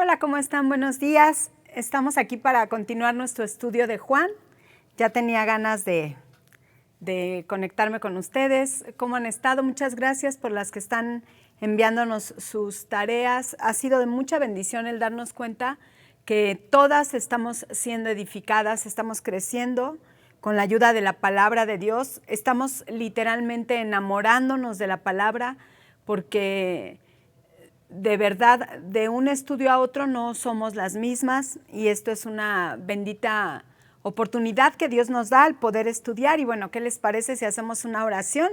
Hola, ¿cómo están? Buenos días. Estamos aquí para continuar nuestro estudio de Juan. Ya tenía ganas de conectarme con ustedes. ¿Cómo han estado? Muchas gracias por las que están enviándonos sus tareas. Ha sido de mucha bendición el darnos cuenta que todas estamos siendo edificadas, estamos creciendo con la ayuda de la palabra de Dios. Estamos literalmente enamorándonos de la palabra porque de verdad, de un estudio a otro no somos las mismas y esto es una bendita oportunidad que Dios nos da al poder estudiar. Y bueno, ¿qué les parece si hacemos una oración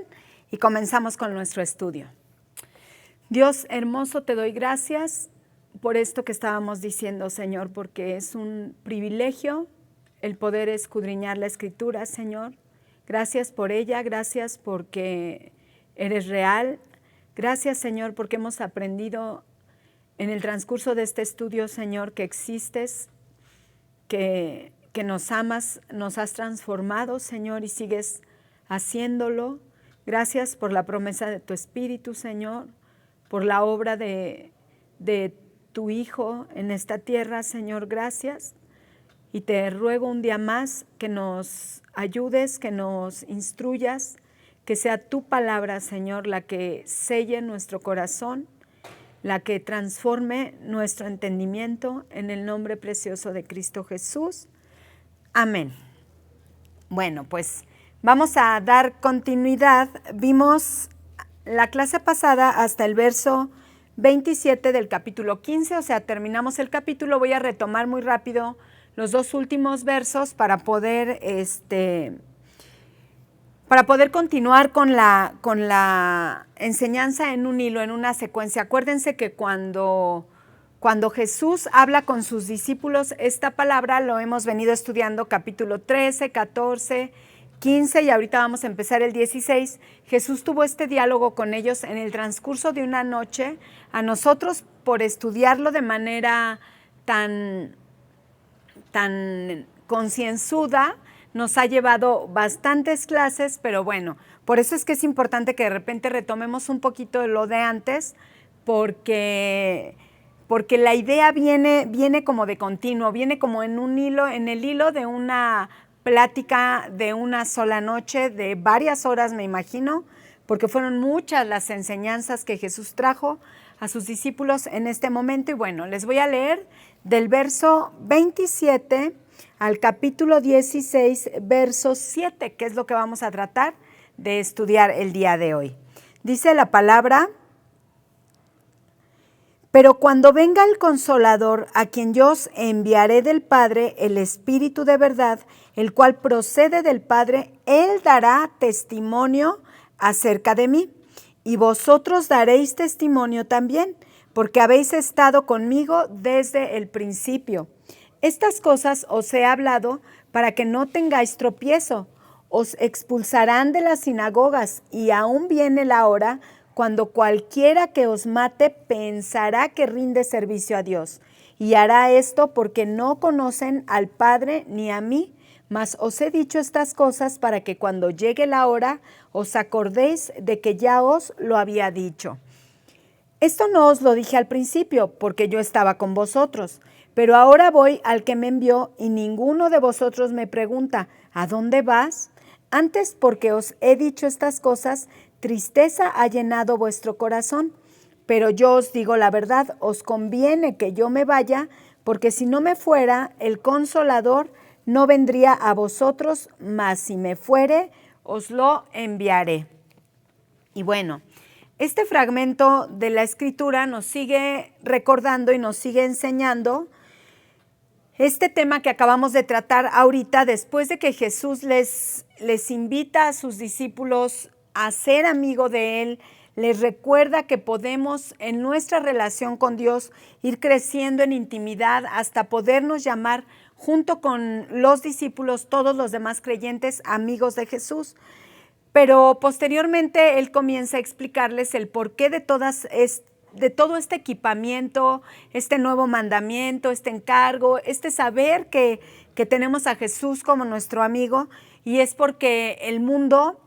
y comenzamos con nuestro estudio? Dios hermoso, te doy gracias por esto que estábamos diciendo, Señor, porque es un privilegio el poder escudriñar la Escritura, Señor. Gracias por ella, gracias porque eres real. Gracias, Señor, porque hemos aprendido en el transcurso de este estudio, Señor, que existes, que nos amas, nos has transformado, Señor, y sigues haciéndolo. Gracias por la promesa de tu Espíritu, Señor, por la obra de tu Hijo en esta tierra, Señor, gracias. Y te ruego un día más que nos ayudes, que nos instruyas, que sea tu palabra, Señor, la que selle nuestro corazón, la que transforme nuestro entendimiento en el nombre precioso de Cristo Jesús. Amén. Bueno, pues vamos a dar continuidad. Vimos la clase pasada hasta el verso 27 del capítulo 15, o sea, terminamos el capítulo. Voy a retomar muy rápido los dos últimos versos para poder continuar con la enseñanza en un hilo, en una secuencia. Acuérdense que cuando Jesús habla con sus discípulos, esta palabra lo hemos venido estudiando capítulo 13, 14, 15 y ahorita vamos a empezar el 16. Jesús tuvo este diálogo con ellos en el transcurso de una noche. A nosotros, por estudiarlo de manera tan concienzuda, nos ha llevado bastantes clases, pero bueno, por eso es que es importante que de repente retomemos un poquito de lo de antes, porque la idea viene como de continuo, viene como en un hilo, en el hilo de una plática de una sola noche, de varias horas me imagino, porque fueron muchas las enseñanzas que Jesús trajo a sus discípulos en este momento. Y bueno, les voy a leer del verso 27 al capítulo 16, verso 7, que es lo que vamos a tratar de estudiar el día de hoy. Dice la palabra: pero cuando venga el Consolador, a quien yo os enviaré del Padre, el Espíritu de verdad, el cual procede del Padre, Él dará testimonio acerca de mí. Y vosotros daréis testimonio también, porque habéis estado conmigo desde el principio. Estas cosas os he hablado para que no tengáis tropiezo. Os expulsarán de las sinagogas, y aún viene la hora cuando cualquiera que os mate pensará que rinde servicio a Dios. Y hará esto porque no conocen al Padre ni a mí. Mas os he dicho estas cosas para que cuando llegue la hora os acordéis de que ya os lo había dicho. Esto no os lo dije al principio, porque yo estaba con vosotros, pero ahora voy al que me envió y ninguno de vosotros me pregunta: ¿a dónde vas? Antes, porque os he dicho estas cosas, tristeza ha llenado vuestro corazón. Pero yo os digo la verdad, os conviene que yo me vaya, porque si no me fuera, el Consolador no vendría a vosotros, mas si me fuere, os lo enviaré. Y bueno, este fragmento de la Escritura nos sigue recordando y nos sigue enseñando este tema que acabamos de tratar ahorita, después de que Jesús les invita a sus discípulos a ser amigo de Él. Les recuerda que podemos en nuestra relación con Dios ir creciendo en intimidad hasta podernos llamar junto con los discípulos, todos los demás creyentes, amigos de Jesús. Pero posteriormente Él comienza a explicarles el porqué de todo este equipamiento, este nuevo mandamiento, este encargo, este saber que tenemos a Jesús como nuestro amigo, y es porque el mundo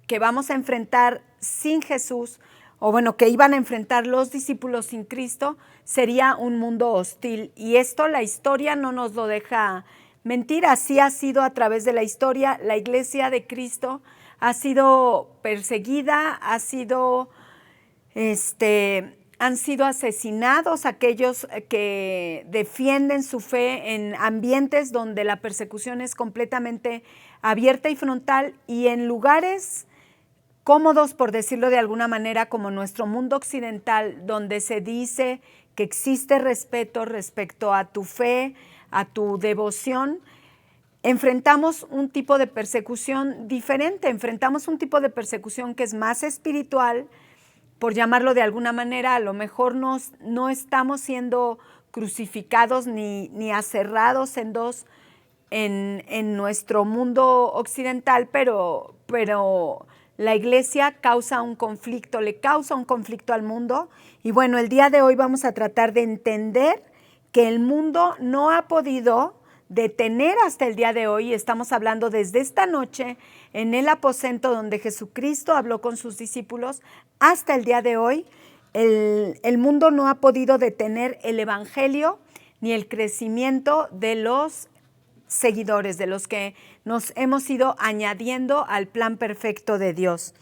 que vamos a enfrentar sin Jesús, o bueno, que iban a enfrentar los discípulos sin Cristo, sería un mundo hostil. Y esto la historia no nos lo deja mentir, así ha sido a través de la historia. La iglesia de Cristo ha sido perseguida, han sido asesinados aquellos que defienden su fe en ambientes donde la persecución es completamente abierta y frontal, y en lugares cómodos, por decirlo de alguna manera, como nuestro mundo occidental, donde se dice que existe respeto respecto a tu fe, a tu devoción, enfrentamos un tipo de persecución diferente, enfrentamos un tipo de persecución que es más espiritual, por llamarlo de alguna manera. A lo mejor no estamos siendo crucificados ni aserrados en dos en nuestro mundo occidental, pero la iglesia causa un conflicto, le causa un conflicto al mundo. Y bueno, el día de hoy vamos a tratar de entender que el mundo no ha podido detener hasta el día de hoy. Estamos hablando desde esta noche en el aposento donde Jesucristo habló con sus discípulos hasta el día de hoy. El mundo no ha podido detener el evangelio ni el crecimiento de los seguidores, de los que nos hemos ido añadiendo al plan perfecto de Dios.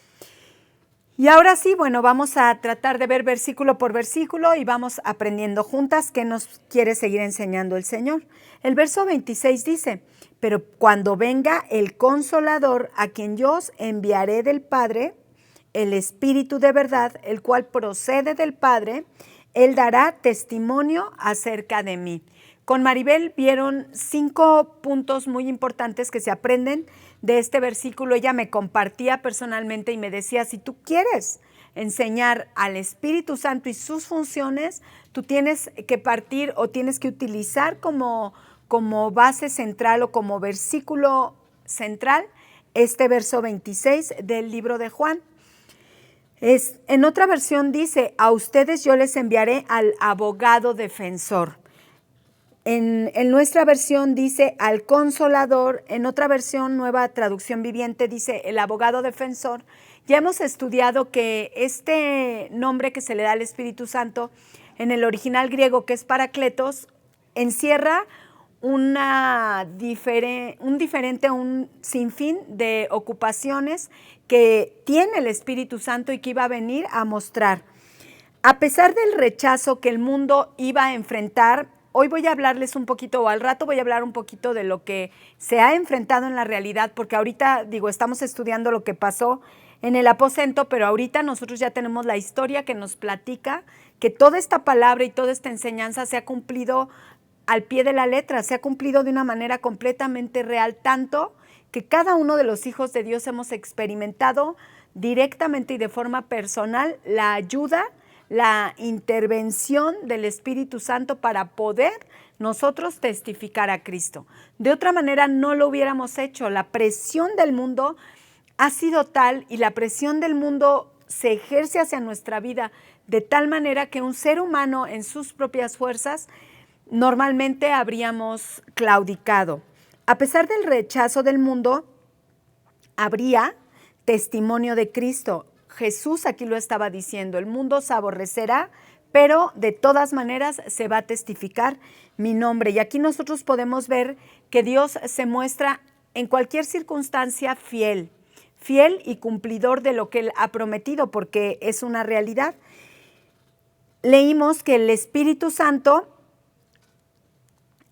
Y ahora sí, bueno, vamos a tratar de ver versículo por versículo y vamos aprendiendo juntas qué nos quiere seguir enseñando el Señor. El verso 26 dice: pero cuando venga el Consolador, a quien yo os enviaré del Padre, el Espíritu de verdad, el cual procede del Padre, Él dará testimonio acerca de mí. Con Maribel vieron 5 puntos muy importantes que se aprenden de este versículo. Ella me compartía personalmente y me decía, si tú quieres enseñar al Espíritu Santo y sus funciones, tú tienes que partir o tienes que utilizar como base central o como versículo central este verso 26 del libro de Juan. En otra versión dice, a ustedes yo les enviaré al abogado defensor. En nuestra versión dice al Consolador, en otra versión, Nueva Traducción Viviente, dice el abogado defensor. Ya hemos estudiado que este nombre que se le da al Espíritu Santo en el original griego, que es Parakletos, encierra un sinfín de ocupaciones que tiene el Espíritu Santo y que iba a venir a mostrar. A pesar del rechazo que el mundo iba a enfrentar, hoy voy a hablarles un poquito, o al rato voy a hablar un poquito de lo que se ha enfrentado en la realidad, porque ahorita, estamos estudiando lo que pasó en el aposento, pero ahorita nosotros ya tenemos la historia que nos platica que toda esta palabra y toda esta enseñanza se ha cumplido al pie de la letra, se ha cumplido de una manera completamente real, tanto que cada uno de los hijos de Dios hemos experimentado directamente y de forma personal la ayuda, la intervención del Espíritu Santo para poder nosotros testificar a Cristo. De otra manera no lo hubiéramos hecho. La presión del mundo ha sido tal y la presión del mundo se ejerce hacia nuestra vida de tal manera que un ser humano en sus propias fuerzas normalmente habríamos claudicado. A pesar del rechazo del mundo, habría testimonio de Cristo. Jesús aquí lo estaba diciendo, el mundo se aborrecerá, pero de todas maneras se va a testificar mi nombre. Y aquí nosotros podemos ver que Dios se muestra en cualquier circunstancia fiel y cumplidor de lo que Él ha prometido, porque es una realidad. Leímos que el Espíritu Santo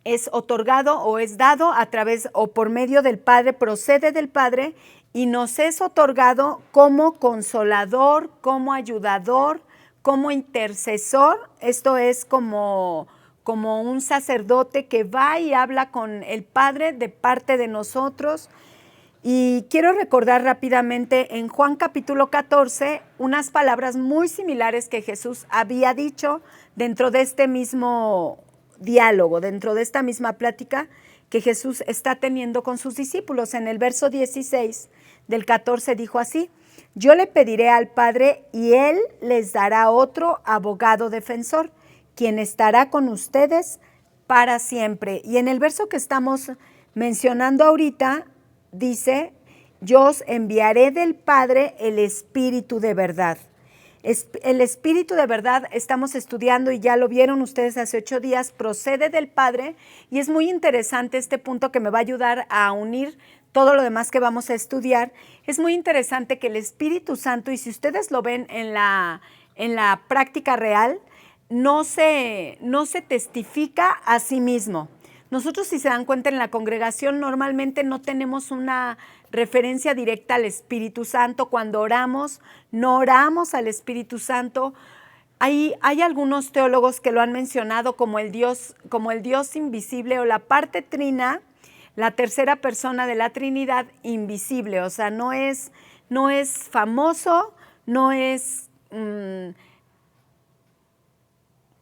es otorgado o es dado a través o por medio del Padre, procede del Padre y nos es otorgado como consolador, como ayudador, como intercesor. Esto es como un sacerdote que va y habla con el Padre de parte de nosotros. Y quiero recordar rápidamente en Juan capítulo 14 unas palabras muy similares que Jesús había dicho dentro de este mismo diálogo, dentro de esta misma plática que Jesús está teniendo con sus discípulos. En el verso 16 del 14 dijo así: yo le pediré al Padre y Él les dará otro abogado defensor, quien estará con ustedes para siempre. Y en el verso que estamos mencionando ahorita dice: yo os enviaré del Padre el Espíritu de verdad. El Espíritu de verdad, estamos estudiando y ya lo vieron ustedes hace 8 días, procede del Padre, y es muy interesante este punto que me va a ayudar a unir todo lo demás que vamos a estudiar. Es muy interesante que el Espíritu Santo, y si ustedes lo ven en la práctica real, no se testifica a sí mismo. Nosotros, si se dan cuenta, en la congregación normalmente no tenemos una referencia directa al Espíritu Santo. Cuando oramos, no oramos al Espíritu Santo. Hay algunos teólogos que lo han mencionado como el Dios invisible, o la parte trina, la tercera persona de la Trinidad invisible. O sea, no es famoso, no es...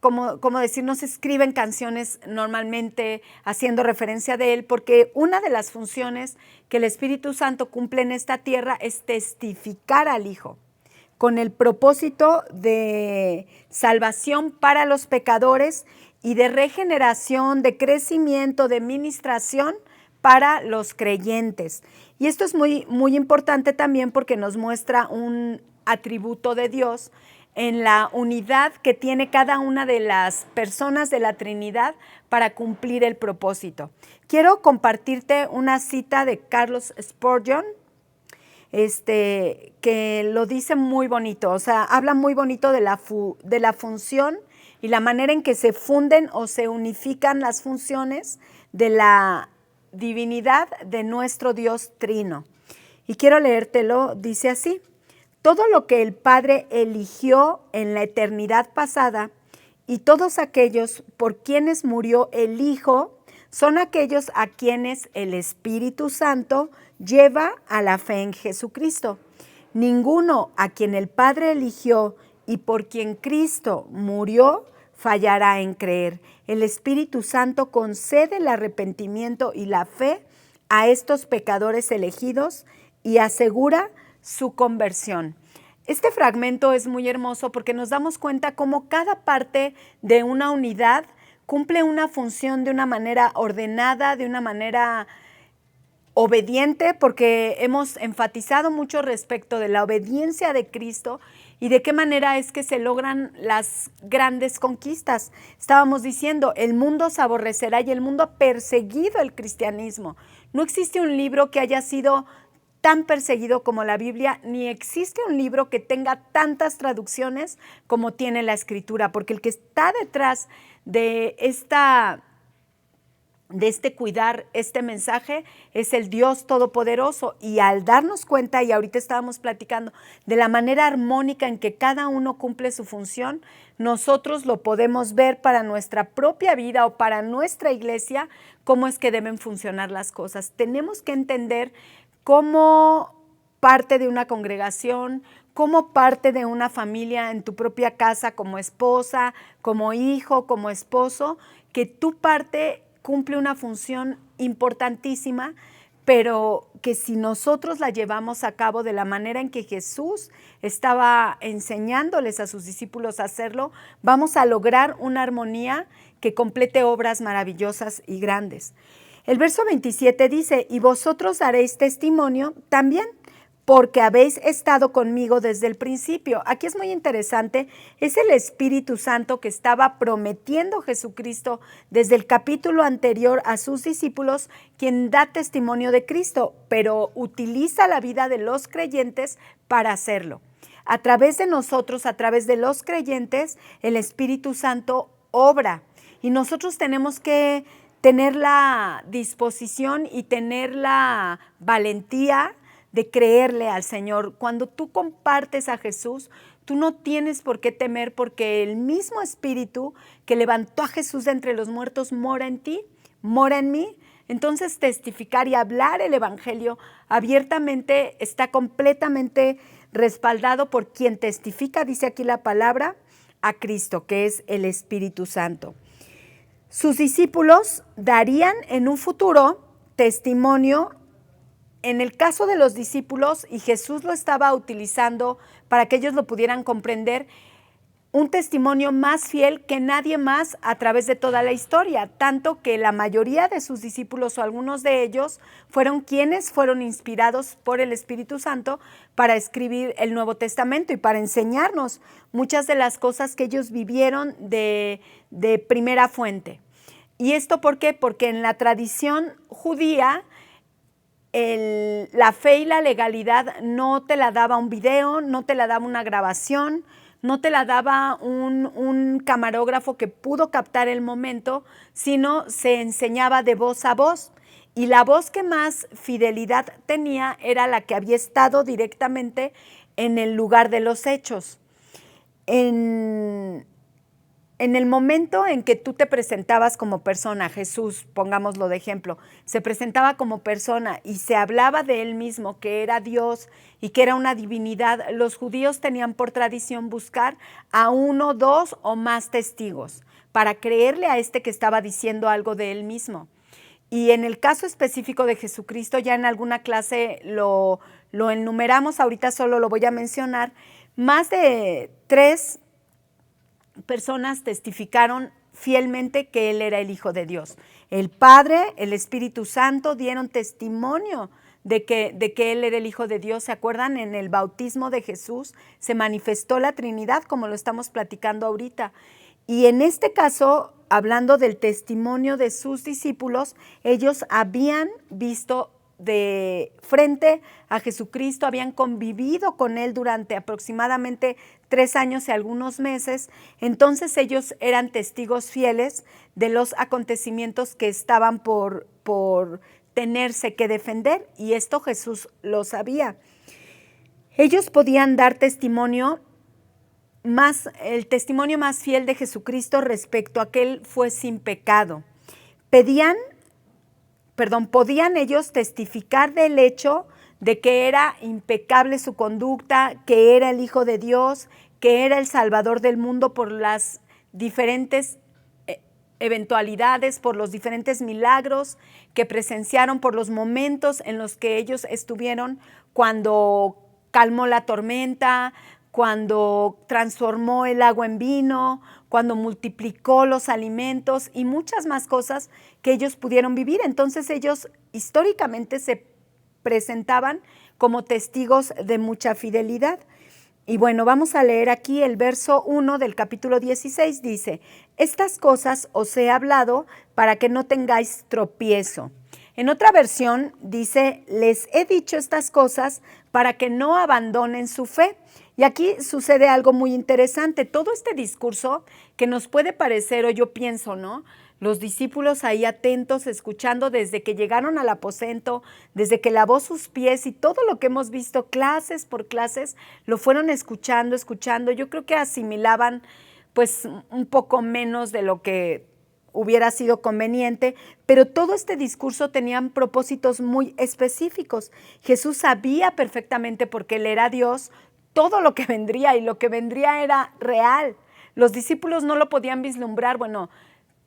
como decir, no se escriben canciones normalmente haciendo referencia de él, porque una de las funciones que el Espíritu Santo cumple en esta tierra es testificar al Hijo, con el propósito de salvación para los pecadores y de regeneración, de crecimiento, de ministración para los creyentes. Y esto es muy, muy importante también porque nos muestra un atributo de Dios en la unidad que tiene cada una de las personas de la Trinidad para cumplir el propósito. Quiero compartirte una cita de Charles Spurgeon, que lo dice muy bonito, o sea, habla muy bonito de la función y la manera en que se funden o se unifican las funciones de la divinidad de nuestro Dios Trino. Y quiero leértelo, dice así: todo lo que el Padre eligió en la eternidad pasada y todos aquellos por quienes murió el Hijo son aquellos a quienes el Espíritu Santo lleva a la fe en Jesucristo. Ninguno a quien el Padre eligió y por quien Cristo murió fallará en creer. El Espíritu Santo concede el arrepentimiento y la fe a estos pecadores elegidos y asegura su conversión. Este fragmento es muy hermoso porque nos damos cuenta cómo cada parte de una unidad cumple una función de una manera ordenada, de una manera obediente, porque hemos enfatizado mucho respecto de la obediencia de Cristo y de qué manera es que se logran las grandes conquistas. Estábamos diciendo, el mundo se aborrecerá y el mundo ha perseguido el cristianismo. No existe un libro que haya sido tan perseguido como la Biblia, ni existe un libro que tenga tantas traducciones como tiene la Escritura, porque el que está detrás de cuidar este mensaje es el Dios Todopoderoso. Y al darnos cuenta, y ahorita estábamos platicando, de la manera armónica en que cada uno cumple su función, nosotros lo podemos ver para nuestra propia vida o para nuestra iglesia, cómo es que deben funcionar las cosas. Tenemos que entender como parte de una congregación, como parte de una familia en tu propia casa, como esposa, como hijo, como esposo, que tu parte cumple una función importantísima, pero que si nosotros la llevamos a cabo de la manera en que Jesús estaba enseñándoles a sus discípulos a hacerlo, vamos a lograr una armonía que complete obras maravillosas y grandes. El verso 27 dice: y vosotros daréis testimonio también, porque habéis estado conmigo desde el principio. Aquí es muy interesante, es el Espíritu Santo que estaba prometiendo Jesucristo desde el capítulo anterior a sus discípulos, quien da testimonio de Cristo, pero utiliza la vida de los creyentes para hacerlo. A través de nosotros, a través de los creyentes, el Espíritu Santo obra, y nosotros tenemos que tener la disposición y tener la valentía de creerle al Señor. Cuando tú compartes a Jesús, tú no tienes por qué temer, porque el mismo Espíritu que levantó a Jesús de entre los muertos mora en ti, mora en mí. Entonces, testificar y hablar el Evangelio abiertamente está completamente respaldado por quien testifica, dice aquí la palabra, a Cristo, que es el Espíritu Santo. Sus discípulos darían en un futuro testimonio. En el caso de los discípulos, y Jesús lo estaba utilizando para que ellos lo pudieran comprender, un testimonio más fiel que nadie más a través de toda la historia, tanto que la mayoría de sus discípulos o algunos de ellos fueron quienes fueron inspirados por el Espíritu Santo para escribir el Nuevo Testamento y para enseñarnos muchas de las cosas que ellos vivieron de primera fuente. ¿Y esto por qué? Porque en la tradición judía la fe y la legalidad no te la daba un video, no te la daba una grabación, no te la daba un camarógrafo que pudo captar el momento, sino se enseñaba de voz a voz. Y la voz que más fidelidad tenía era la que había estado directamente en el lugar de los hechos. En el momento en que tú te presentabas como persona, Jesús, pongámoslo de ejemplo, se presentaba como persona y se hablaba de él mismo, que era Dios y que era una divinidad, los judíos tenían por tradición buscar a 1, 2 o más testigos para creerle a este que estaba diciendo algo de él mismo. Y en el caso específico de Jesucristo, ya en alguna clase lo enumeramos, ahorita solo lo voy a mencionar, más de 3 personas testificaron fielmente que Él era el Hijo de Dios. El Padre, el Espíritu Santo dieron testimonio de que Él era el Hijo de Dios. ¿Se acuerdan? En el bautismo de Jesús se manifestó la Trinidad, como lo estamos platicando ahorita. Y en este caso, hablando del testimonio de sus discípulos, ellos habían visto de frente a Jesucristo, habían convivido con Él durante aproximadamente 3 años y algunos meses. Entonces ellos eran testigos fieles de los acontecimientos que estaban por tenerse que defender, y esto Jesús lo sabía. Ellos podían dar testimonio el testimonio más fiel de Jesucristo respecto a que Él fue sin pecado. Podían ellos testificar del hecho de que era impecable su conducta, que era el Hijo de Dios, que era el Salvador del mundo por las diferentes eventualidades, por los diferentes milagros que presenciaron, por los momentos en los que ellos estuvieron cuando calmó la tormenta, cuando transformó el agua en vino, cuando multiplicó los alimentos y muchas más cosas que ellos pudieron vivir. Entonces ellos históricamente se presentaban como testigos de mucha fidelidad. Y bueno, vamos a leer aquí el verso 1 del capítulo 16, dice: estas cosas os he hablado para que no tengáis tropiezo. En otra versión dice: les he dicho estas cosas para que no abandonen su fe. Y aquí sucede algo muy interesante. Todo este discurso que nos puede parecer, o yo pienso, ¿no? Los discípulos ahí atentos, escuchando desde que llegaron al aposento, desde que lavó sus pies y todo lo que hemos visto clases por clases, lo fueron escuchando. Yo creo que asimilaban pues un poco menos de lo que hubiera sido conveniente, pero todo este discurso tenían propósitos muy específicos. Jesús sabía perfectamente, porque Él era Dios, todo lo que vendría, y lo que vendría era real. Los discípulos no lo podían vislumbrar,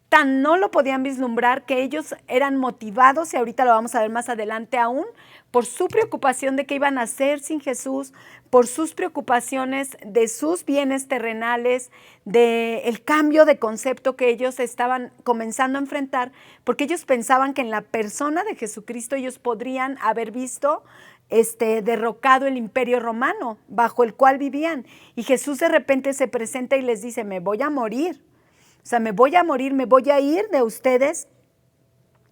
tan no lo podían vislumbrar que ellos eran motivados, y ahorita lo vamos a ver más adelante aún, por su preocupación de qué iban a hacer sin Jesús, por sus preocupaciones de sus bienes terrenales, del cambio de concepto que ellos estaban comenzando a enfrentar, porque ellos pensaban que en la persona de Jesucristo ellos podrían haber visto derrocado el imperio romano bajo el cual vivían. Y Jesús de repente se presenta y les dice: me voy a morir. O sea, me voy a morir, me voy a ir de ustedes.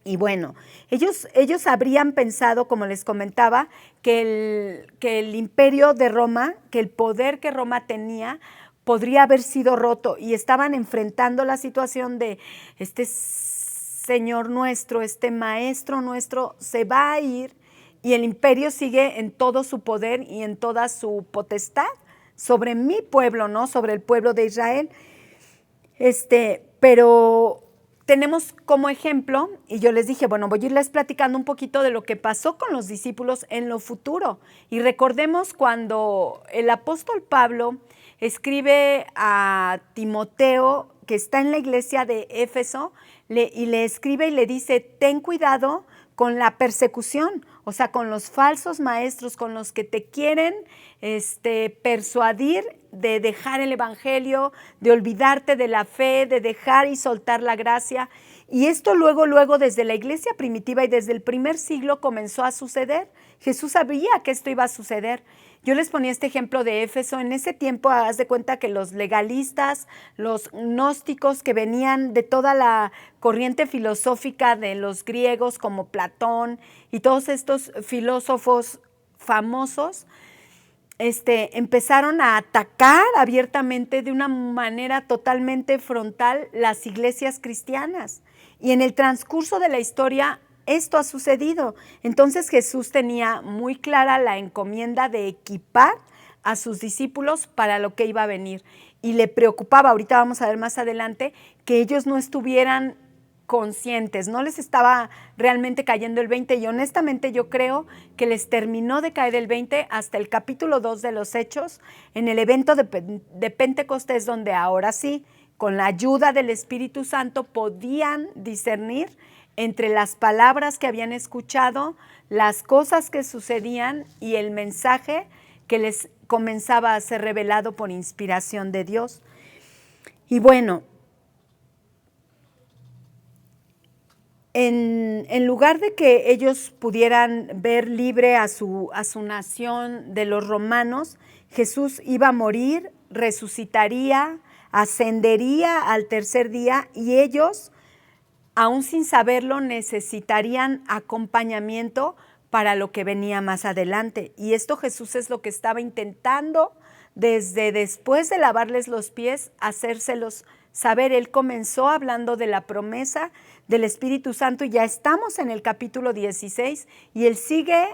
Y bueno, ellos habrían pensado, como les comentaba, que el imperio de Roma, que el poder que Roma tenía, podría haber sido roto, y estaban enfrentando la situación de este Señor nuestro, este Maestro nuestro, se va a ir, y el imperio sigue en todo su poder y en toda su potestad sobre mi pueblo, ¿no? Sobre el pueblo de Israel. Pero tenemos como ejemplo, y yo les dije, voy a irles platicando un poquito de lo que pasó con los discípulos en lo futuro. Y recordemos cuando el apóstol Pablo escribe a Timoteo, que está en la iglesia de Éfeso, y le escribe y le dice: ten cuidado con la persecución. o sea, con los falsos maestros, con los que te quieren persuadir de dejar el evangelio, de olvidarte de la fe, de dejar y soltar la gracia. Y esto luego desde la iglesia primitiva y desde el primer siglo comenzó a suceder. Jesús sabía que esto iba a suceder. Yo les ponía este ejemplo de Éfeso. En ese tiempo, haz de cuenta que los legalistas, los gnósticos que venían de toda la corriente filosófica de los griegos como Platón y todos estos filósofos famosos, empezaron a atacar abiertamente de una manera totalmente frontal las iglesias cristianas. Y en el transcurso de la historia esto ha sucedido. Entonces Jesús tenía muy clara la encomienda de equipar a sus discípulos para lo que iba a venir. Y le preocupaba, ahorita vamos a ver más adelante, que ellos no estuvieran conscientes, no les estaba realmente cayendo el 20 y honestamente yo creo que les terminó de caer el 20 hasta el capítulo 2 de los Hechos, en el evento de Pentecostés, donde ahora sí, con la ayuda del Espíritu Santo podían discernir entre las palabras que habían escuchado, las cosas que sucedían y el mensaje que les comenzaba a ser revelado por inspiración de Dios. Y bueno, en lugar de que ellos pudieran ver libre a su nación de los romanos, Jesús iba a morir, resucitaría, ascendería al tercer día y ellos, aún sin saberlo, necesitarían acompañamiento para lo que venía más adelante. Y esto Jesús es lo que estaba intentando desde después de lavarles los pies, hacérselos saber. Él comenzó hablando de la promesa del Espíritu Santo y ya estamos en el capítulo 16 y él sigue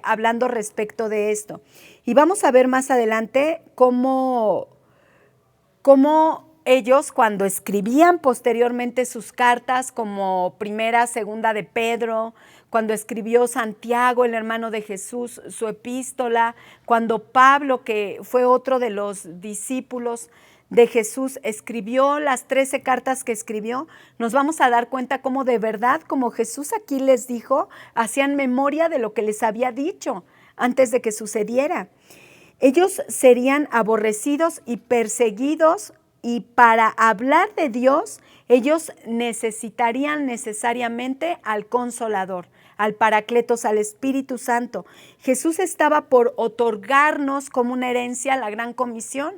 hablando respecto de esto. Y vamos a ver más adelante cómo ellos, cuando escribían posteriormente sus cartas, como primera, segunda de Pedro, cuando escribió Santiago, el hermano de Jesús, su epístola, cuando Pablo, que fue otro de los discípulos de Jesús, escribió las 13 cartas que escribió, nos vamos a dar cuenta cómo de verdad, como Jesús aquí les dijo, hacían memoria de lo que les había dicho antes de que sucediera. Ellos serían aborrecidos y perseguidos, y para hablar de Dios, ellos necesitarían necesariamente al Consolador, al Paracletos, al Espíritu Santo. Jesús estaba por otorgarnos como una herencia la Gran Comisión.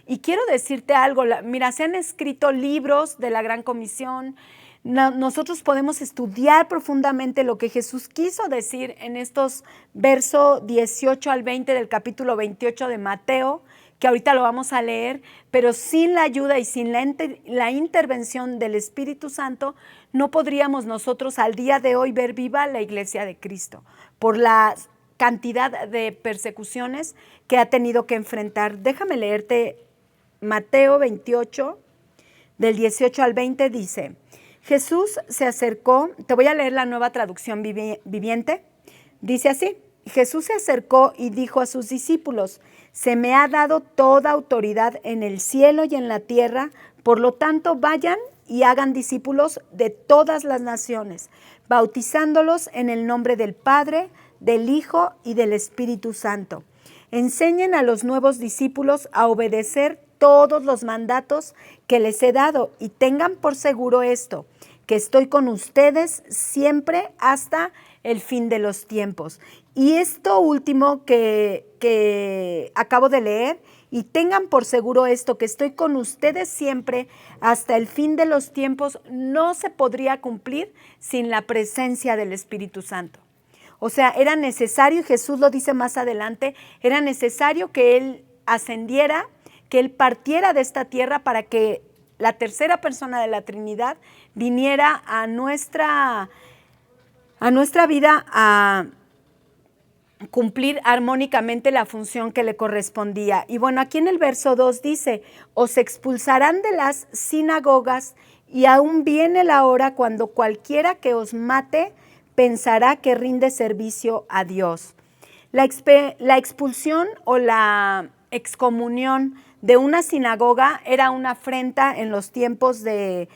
Y quiero decirte algo, mira, se han escrito libros de la Gran Comisión. Nosotros podemos estudiar profundamente lo que Jesús quiso decir en estos versos 18 al 20 del capítulo 28 de Mateo, que ahorita lo vamos a leer, pero sin la ayuda y sin la intervención del Espíritu Santo, no podríamos nosotros al día de hoy ver viva la Iglesia de Cristo, por la cantidad de persecuciones que ha tenido que enfrentar. Déjame leerte Mateo 28, del 18 al 20, dice: Jesús se acercó, te voy a leer la Nueva Traducción Viviente, dice así: Jesús se acercó y dijo a sus discípulos: se me ha dado toda autoridad en el cielo y en la tierra, por lo tanto vayan y hagan discípulos de todas las naciones, bautizándolos en el nombre del Padre, del Hijo y del Espíritu Santo. Enseñen a los nuevos discípulos a obedecer todos los mandatos que les he dado y tengan por seguro esto, que estoy con ustedes siempre hasta el fin de los tiempos. Y esto último que acabo de leer, y tengan por seguro esto, que estoy con ustedes siempre hasta el fin de los tiempos, no se podría cumplir sin la presencia del Espíritu Santo. O sea, era necesario, y Jesús lo dice más adelante, era necesario que Él ascendiera, que Él partiera de esta tierra para que la tercera persona de la Trinidad viniera a nuestra vida a cumplir armónicamente la función que le correspondía. Y bueno, aquí en el verso 2 dice: os expulsarán de las sinagogas y aún viene la hora cuando cualquiera que os mate pensará que rinde servicio a Dios. La expulsión o la excomunión de una sinagoga era una afrenta en los tiempos de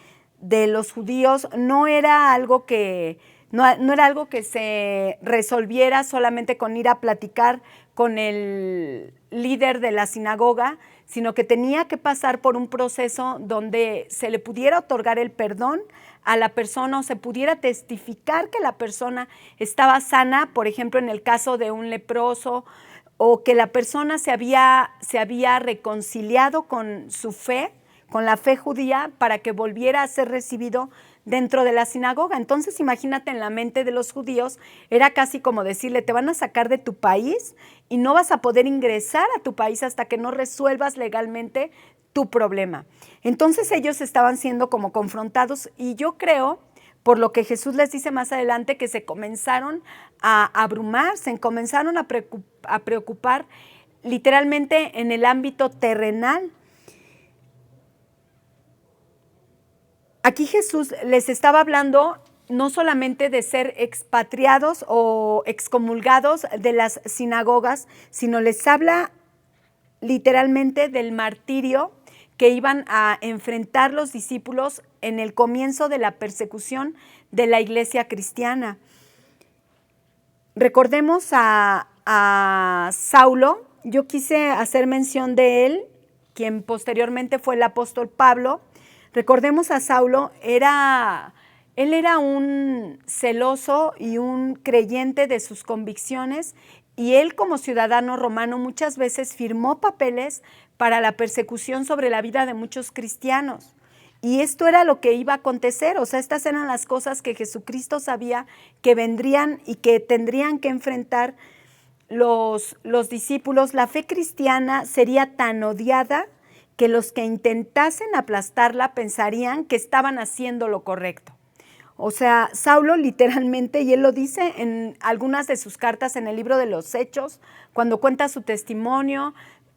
los judíos, no era algo que No era algo que se resolviera solamente con ir a platicar con el líder de la sinagoga, sino que tenía que pasar por un proceso donde se le pudiera otorgar el perdón a la persona o se pudiera testificar que la persona estaba sana, por ejemplo, en el caso de un leproso, o que la persona se había reconciliado con su fe, con la fe judía, para que volviera a ser recibido dentro de la sinagoga. Entonces, imagínate, en la mente de los judíos era casi como decirle, te van a sacar de tu país y no vas a poder ingresar a tu país hasta que no resuelvas legalmente tu problema. Entonces ellos estaban siendo como confrontados, y yo creo, por lo que Jesús les dice más adelante, que se comenzaron a abrumar, se comenzaron a preocupar literalmente en el ámbito terrenal. Aquí Jesús les estaba hablando no solamente de ser expatriados o excomulgados de las sinagogas, sino les habla literalmente del martirio que iban a enfrentar los discípulos en el comienzo de la persecución de la iglesia cristiana. Recordemos a Saulo. Yo quise hacer mención de él, quien posteriormente fue el apóstol Pablo. Recordemos a Saulo, él era un celoso y un creyente de sus convicciones, y él, como ciudadano romano, muchas veces firmó papeles para la persecución sobre la vida de muchos cristianos. Y esto era lo que iba a acontecer, o sea, estas eran las cosas que Jesucristo sabía que vendrían y que tendrían que enfrentar los discípulos. La fe cristiana sería tan odiada que los que intentasen aplastarla pensarían que estaban haciendo lo correcto. O sea, Saulo literalmente, y él lo dice en algunas de sus cartas en el libro de los Hechos, cuando cuenta su testimonio,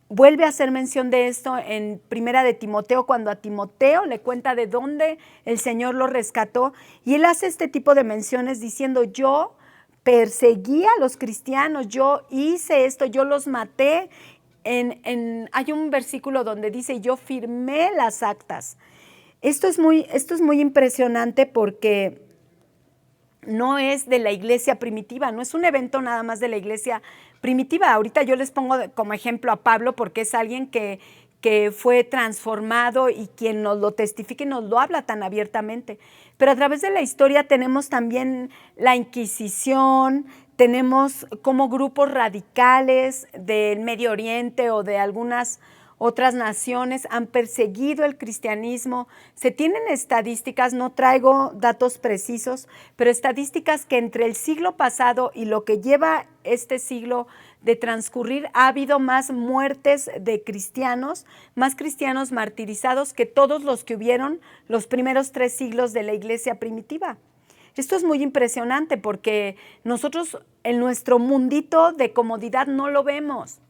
vuelve a hacer mención de esto en Primera de Timoteo, cuando a Timoteo le cuenta de dónde el Señor lo rescató, y él hace este tipo de menciones diciendo, yo perseguí a los cristianos, yo hice esto, yo los maté. Hay un versículo donde dice, yo firmé las actas. Esto es muy impresionante porque no es de la iglesia primitiva, no es un evento nada más de la iglesia primitiva. Ahorita yo les pongo como ejemplo a Pablo porque es alguien que fue transformado y quien nos lo testifica y nos lo habla tan abiertamente. Pero a través de la historia tenemos también la Inquisición, tenemos como grupos radicales del Medio Oriente o de algunas otras naciones han perseguido el cristianismo. Se tienen estadísticas, no traigo datos precisos, pero estadísticas que entre el siglo pasado y lo que lleva este siglo de transcurrir ha habido más muertes de cristianos, más cristianos martirizados que todos los que hubieron los primeros 3 siglos de la iglesia primitiva. Esto es muy impresionante porque nosotros en nuestro mundito de comodidad no lo vemos.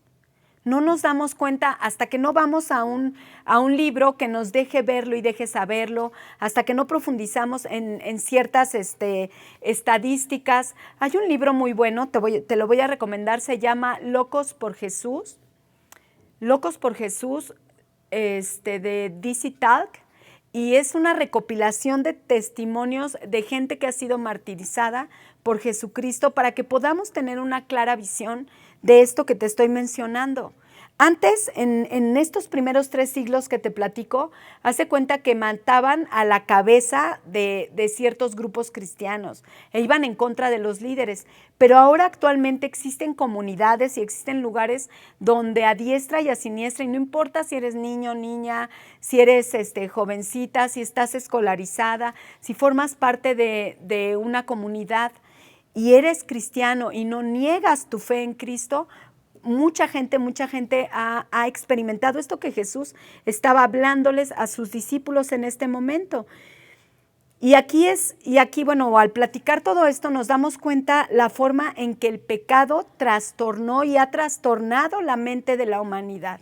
No nos damos cuenta hasta que no vamos a un libro que nos deje verlo y deje saberlo, hasta que no profundizamos en ciertas estadísticas. Hay un libro muy bueno, te lo voy a recomendar, se llama Locos por Jesús. Locos por Jesús, de DC Talk, y es una recopilación de testimonios de gente que ha sido martirizada por Jesucristo para que podamos tener una clara visión de esto que te estoy mencionando. Antes, en estos primeros 3 siglos que te platico, hace cuenta que mataban a la cabeza de ciertos grupos cristianos e iban en contra de los líderes. Pero ahora actualmente existen comunidades y existen lugares donde a diestra y a siniestra, y no importa si eres niño, niña, si eres jovencita, si estás escolarizada, si formas parte de una comunidad y eres cristiano y no niegas tu fe en Cristo, mucha gente ha experimentado esto que Jesús estaba hablándoles a sus discípulos en este momento. Y aquí, bueno, al platicar todo esto nos damos cuenta la forma en que el pecado trastornó y ha trastornado la mente de la humanidad.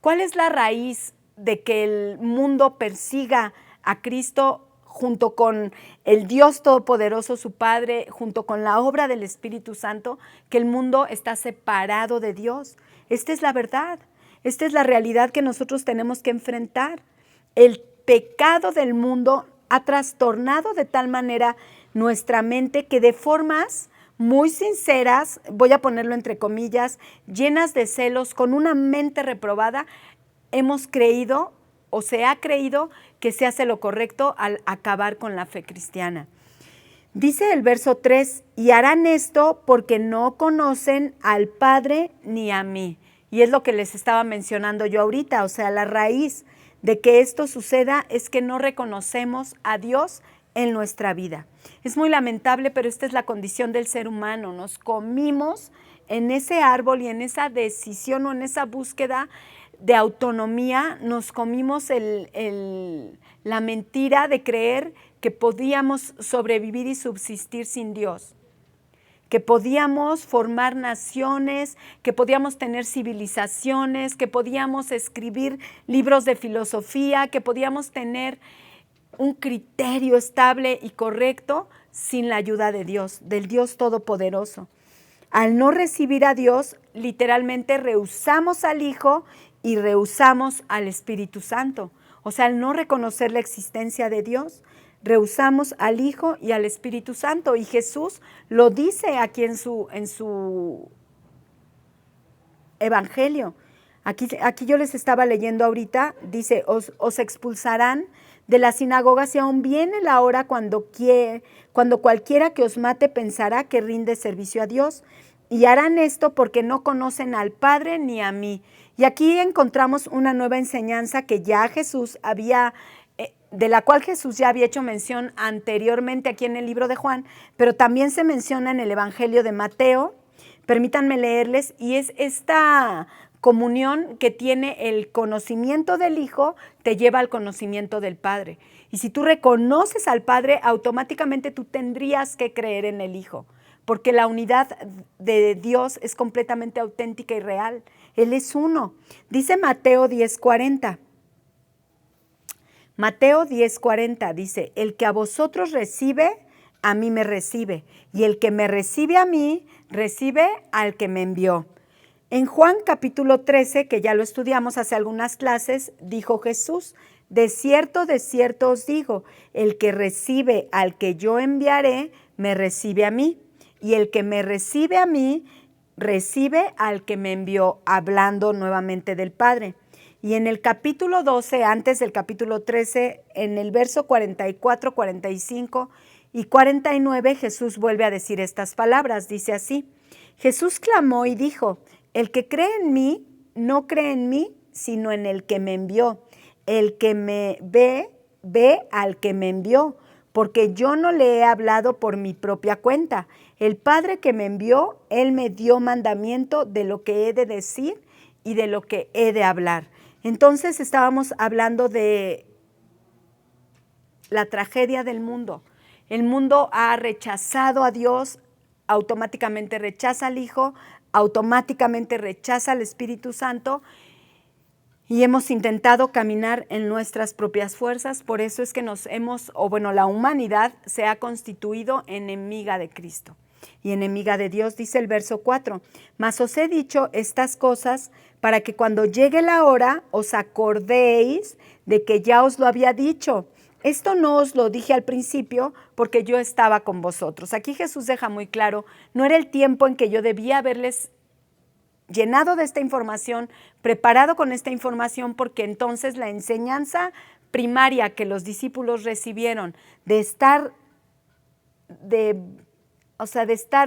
¿Cuál es la raíz de que el mundo persiga a Cristo junto con el Dios Todopoderoso, su Padre, junto con la obra del Espíritu Santo? Que el mundo está separado de Dios. Esta es la verdad, esta es la realidad que nosotros tenemos que enfrentar. El pecado del mundo ha trastornado de tal manera nuestra mente que de formas muy sinceras, voy a ponerlo entre comillas, llenas de celos, con una mente reprobada, hemos creído o se ha creído que se hace lo correcto al acabar con la fe cristiana. Dice el verso 3, y harán esto porque no conocen al Padre ni a mí. Y es lo que les estaba mencionando yo ahorita, o sea, la raíz de que esto suceda es que no reconocemos a Dios en nuestra vida. Es muy lamentable, pero esta es la condición del ser humano. Nos comimos en ese árbol y en esa decisión o en esa búsqueda de autonomía, nos comimos la mentira de creer que podíamos sobrevivir y subsistir sin Dios, que podíamos formar naciones, que podíamos tener civilizaciones, que podíamos escribir libros de filosofía, que podíamos tener un criterio estable y correcto sin la ayuda de Dios, del Dios Todopoderoso. Al no recibir a Dios, literalmente rehusamos al Hijo y rehusamos al Espíritu Santo. O sea, al no reconocer la existencia de Dios, rehusamos al Hijo y al Espíritu Santo. Y Jesús lo dice aquí en su Evangelio. Aquí yo les estaba leyendo ahorita, dice, os expulsarán de las sinagogas y aún viene la hora cuando cualquiera que os mate pensará que rinde servicio a Dios. Y harán esto porque no conocen al Padre ni a mí. Y aquí encontramos una nueva enseñanza que ya Jesús había, de la cual Jesús ya había hecho mención anteriormente aquí en el libro de Juan, pero también se menciona en el Evangelio de Mateo. Permítanme leerles, y es esta comunión que tiene el conocimiento del Hijo, te lleva al conocimiento del Padre. Y si tú reconoces al Padre, automáticamente tú tendrías que creer en el Hijo, porque la unidad de Dios es completamente auténtica y real. Él es uno. Dice Mateo 10:40. Mateo 10:40 dice, el que a vosotros recibe, a mí me recibe, y el que me recibe a mí, recibe al que me envió. En Juan capítulo 13, que ya lo estudiamos hace algunas clases, dijo Jesús, de cierto os digo, el que recibe al que yo enviaré, me recibe a mí, y el que me recibe a mí, recibe al que me envió, hablando nuevamente del Padre. Y en el capítulo 12, antes del capítulo 13, en el verso 44, 45 y 49, Jesús vuelve a decir estas palabras. Dice así, Jesús clamó y dijo, el que cree en mí, no cree en mí, sino en el que me envió. El que me ve, ve al que me envió, porque yo no le he hablado por mi propia cuenta. El Padre que me envió, Él me dio mandamiento de lo que he de decir y de lo que he de hablar. Entonces estábamos hablando de la tragedia del mundo. El mundo ha rechazado a Dios, automáticamente rechaza al Hijo, automáticamente rechaza al Espíritu Santo y hemos intentado caminar en nuestras propias fuerzas. Por eso es que la humanidad se ha constituido enemiga de Cristo y enemiga de Dios. Dice el verso 4, mas os he dicho estas cosas para que cuando llegue la hora os acordéis de que ya os lo había dicho. Esto no os lo dije al principio porque yo estaba con vosotros. Aquí Jesús deja muy claro, no era el tiempo en que yo debía haberles llenado de esta información, preparado con esta información, porque entonces la enseñanza primaria que los discípulos recibieron de estar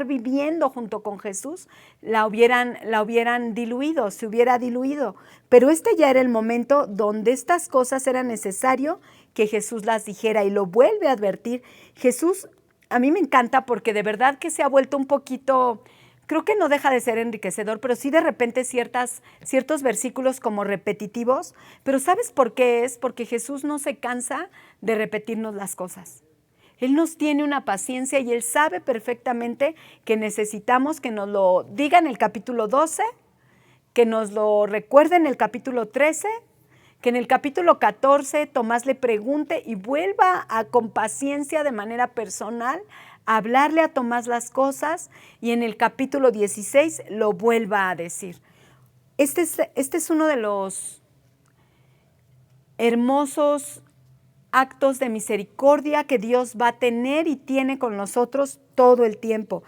viviendo junto con Jesús, la hubieran diluido, se hubiera diluido. Pero este ya era el momento donde estas cosas era necesario que Jesús las dijera y lo vuelve a advertir. Jesús, a mí me encanta porque de verdad que se ha vuelto un poquito, creo que no deja de ser enriquecedor, pero sí de repente ciertos versículos como repetitivos. Pero ¿sabes por qué es? Porque Jesús no se cansa de repetirnos las cosas. Él nos tiene una paciencia y Él sabe perfectamente que necesitamos que nos lo diga en el capítulo 12, que nos lo recuerde en el capítulo 13, que en el capítulo 14 Tomás le pregunte y vuelva con paciencia de manera personal a hablarle a Tomás las cosas y en el capítulo 16 lo vuelva a decir. Este es uno de los hermosos actos de misericordia que Dios va a tener y tiene con nosotros todo el tiempo.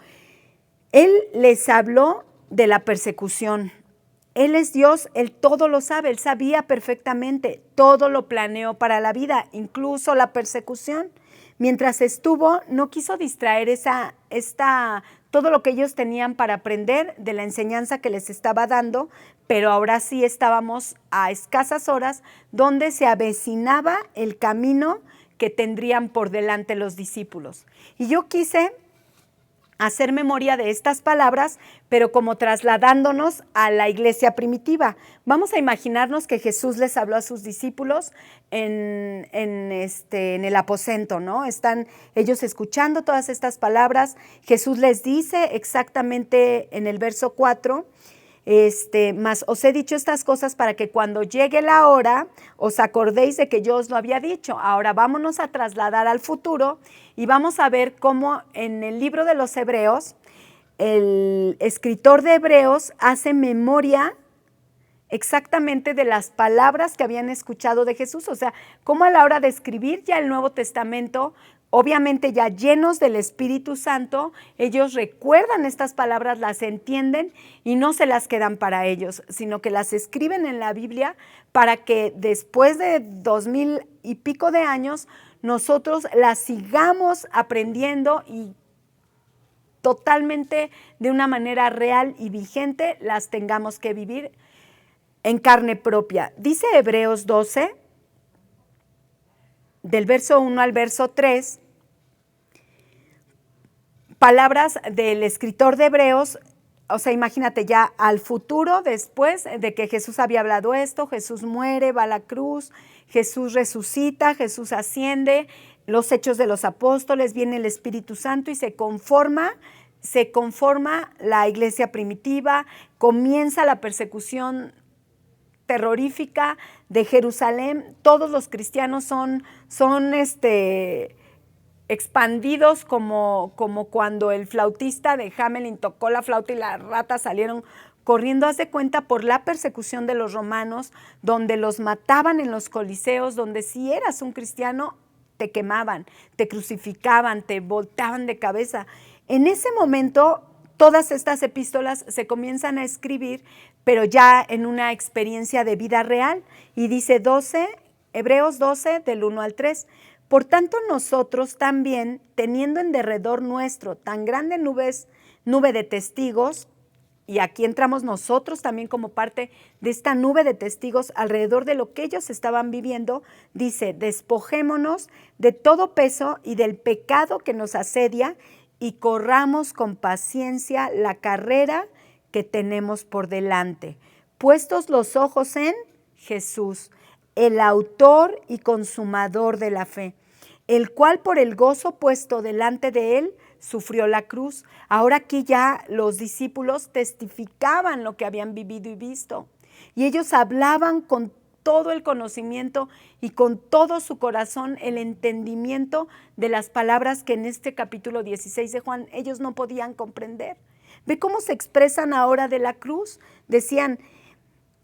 Él les habló de la persecución. Él es Dios, Él todo lo sabe, Él sabía perfectamente, todo lo planeó para la vida, incluso la persecución. Mientras estuvo, no quiso distraer todo lo que ellos tenían para aprender de la enseñanza que les estaba dando, pero ahora sí estábamos a escasas horas donde se avecinaba el camino que tendrían por delante los discípulos. Y yo quise hacer memoria de estas palabras, pero como trasladándonos a la iglesia primitiva. Vamos a imaginarnos que Jesús les habló a sus discípulos en el aposento, ¿no? Están ellos escuchando todas estas palabras. Jesús les dice exactamente en el verso 4, mas os he dicho estas cosas para que cuando llegue la hora os acordéis de que yo os lo había dicho. Ahora vámonos a trasladar al futuro y vamos a ver cómo en el libro de los Hebreos, el escritor de Hebreos hace memoria exactamente de las palabras que habían escuchado de Jesús. O sea, cómo a la hora de escribir ya el Nuevo Testamento, obviamente ya llenos del Espíritu Santo, ellos recuerdan estas palabras, las entienden y no se las quedan para ellos, sino que las escriben en la Biblia para que después de 2000 y pico de años nosotros las sigamos aprendiendo y totalmente de una manera real y vigente las tengamos que vivir en carne propia. Dice Hebreos 12, del verso 1 al verso 3, palabras del escritor de Hebreos. O sea, imagínate ya al futuro, después de que Jesús había hablado esto, Jesús muere, va a la cruz, Jesús resucita, Jesús asciende, los hechos de los apóstoles, viene el Espíritu Santo y se conforma la iglesia primitiva, comienza la persecución terrorífica de Jerusalén. Todos los cristianos son expandidos como cuando el flautista de Hamelin tocó la flauta y las ratas salieron corriendo. Haz de cuenta, por la persecución de los romanos, donde los mataban en los coliseos, donde si eras un cristiano te quemaban, te crucificaban, te volteaban de cabeza. En ese momento todas estas epístolas se comienzan a escribir, pero ya en una experiencia de vida real. Y dice Hebreos 12, del 1 al 3. Por tanto, nosotros también, teniendo en derredor nuestro tan grande nube de testigos, y aquí entramos nosotros también como parte de esta nube de testigos alrededor de lo que ellos estaban viviendo, dice, despojémonos de todo peso y del pecado que nos asedia y corramos con paciencia la carrera que tenemos por delante, puestos los ojos en Jesús, el autor y consumador de la fe, el cual por el gozo puesto delante de él sufrió la cruz. Ahora aquí ya los discípulos testificaban lo que habían vivido y visto, y ellos hablaban con todo el conocimiento y con todo su corazón el entendimiento de las palabras que en este capítulo 16 de Juan ellos no podían comprender. Ve cómo se expresan ahora de la cruz. Decían,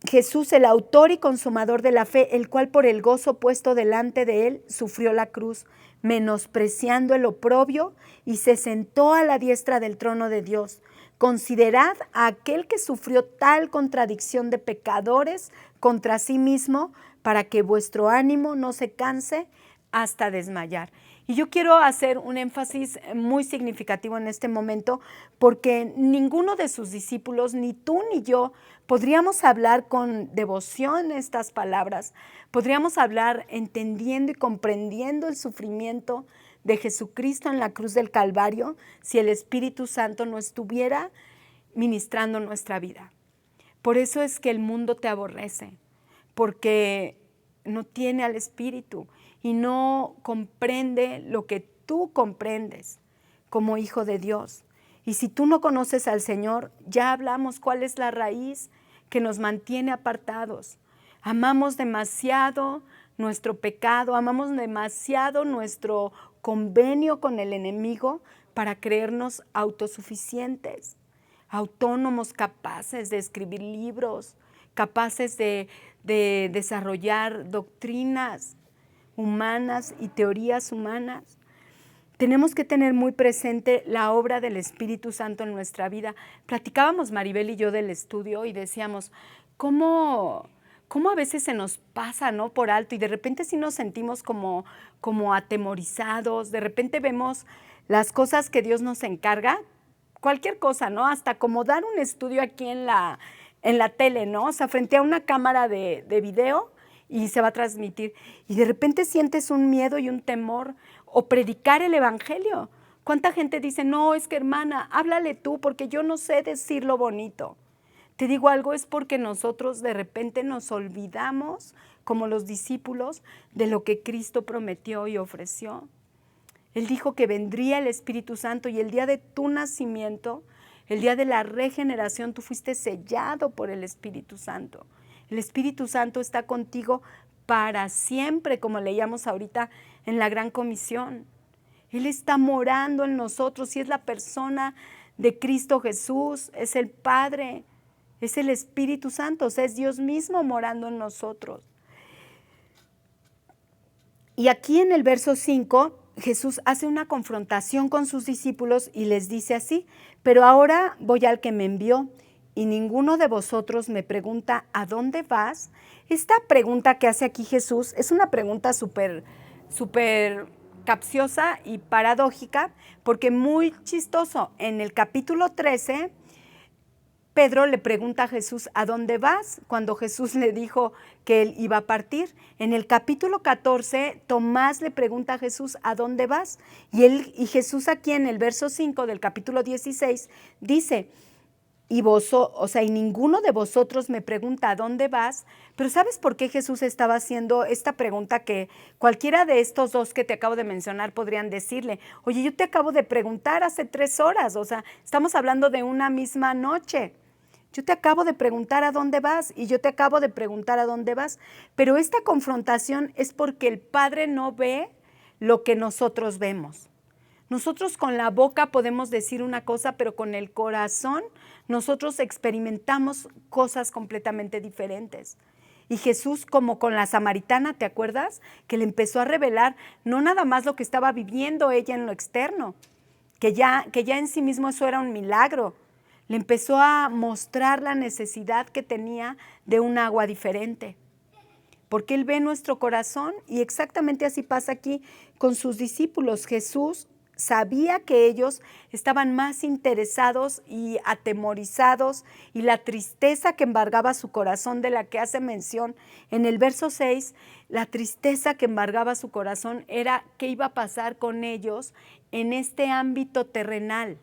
Jesús, el autor y consumador de la fe, el cual por el gozo puesto delante de él sufrió la cruz, menospreciando el oprobio, y se sentó a la diestra del trono de Dios. Considerad a aquel que sufrió tal contradicción de pecadores contra sí mismo, para que vuestro ánimo no se canse hasta desmayar. Y yo quiero hacer un énfasis muy significativo en este momento, porque ninguno de sus discípulos, ni tú ni yo, podríamos hablar con devoción estas palabras, podríamos hablar entendiendo y comprendiendo el sufrimiento de Jesucristo en la cruz del Calvario si el Espíritu Santo no estuviera ministrando nuestra vida. Por eso es que el mundo te aborrece, porque no tiene al Espíritu y no comprende lo que tú comprendes como hijo de Dios. Y si tú no conoces al Señor, ya hablamos cuál es la raíz que nos mantiene apartados. Amamos demasiado nuestro pecado, amamos demasiado nuestro convenio con el enemigo para creernos autosuficientes, autónomos, capaces de escribir libros, capaces de desarrollar doctrinas. humanas y teorías humanas. Tenemos que tener muy presente la obra del Espíritu Santo en nuestra vida. Platicábamos Maribel y yo del estudio y decíamos, ¿cómo a veces se nos pasa, ¿no?, por alto y de repente sí nos sentimos como atemorizados, de repente vemos las cosas que Dios nos encarga, cualquier cosa, ¿no? Hasta como dar un estudio aquí en la tele, ¿no? O sea, frente a una cámara de video y se va a transmitir. Y de repente sientes un miedo y un temor, o predicar el evangelio. ¿Cuánta gente dice, no, es que hermana, háblale tú porque yo no sé decir lo bonito? Te digo algo, es porque nosotros de repente nos olvidamos, como los discípulos, de lo que Cristo prometió y ofreció. Él dijo que vendría el Espíritu Santo y el día de tu nacimiento, el día de la regeneración, tú fuiste sellado por el Espíritu Santo. El Espíritu Santo está contigo para siempre, como leíamos ahorita en la Gran Comisión. Él está morando en nosotros y es la persona de Cristo Jesús, es el Padre, es el Espíritu Santo, o sea, es Dios mismo morando en nosotros. Y aquí en el verso 5, Jesús hace una confrontación con sus discípulos y les dice así, pero ahora voy al que me envió y ninguno de vosotros me pregunta, ¿a dónde vas? Esta pregunta que hace aquí Jesús es una pregunta súper capciosa y paradójica, porque muy chistoso. En el capítulo 13, Pedro le pregunta a Jesús, ¿a dónde vas?, cuando Jesús le dijo que él iba a partir. En el capítulo 14, Tomás le pregunta a Jesús, ¿a dónde vas? Y Jesús aquí en el verso 5 del capítulo 16 dice, y ninguno de vosotros me pregunta, ¿a dónde vas? Pero ¿sabes por qué Jesús estaba haciendo esta pregunta que cualquiera de estos dos que te acabo de mencionar podrían decirle? Oye, yo te acabo de preguntar hace 3 horas, o sea, estamos hablando de una misma noche. Yo te acabo de preguntar a dónde vas y yo te acabo de preguntar a dónde vas. Pero esta confrontación es porque el Padre no ve lo que nosotros vemos. Nosotros con la boca podemos decir una cosa, pero con el corazón nosotros experimentamos cosas completamente diferentes. Y Jesús, como con la samaritana, ¿te acuerdas? Que le empezó a revelar no nada más lo que estaba viviendo ella en lo externo, que ya en sí mismo eso era un milagro. Le empezó a mostrar la necesidad que tenía de un agua diferente. Porque Él ve nuestro corazón y exactamente así pasa aquí con sus discípulos. Jesús sabía que ellos estaban más interesados y atemorizados y la tristeza que embargaba su corazón, de la que hace mención en el verso 6, la tristeza que embargaba su corazón era qué iba a pasar con ellos en este ámbito terrenal,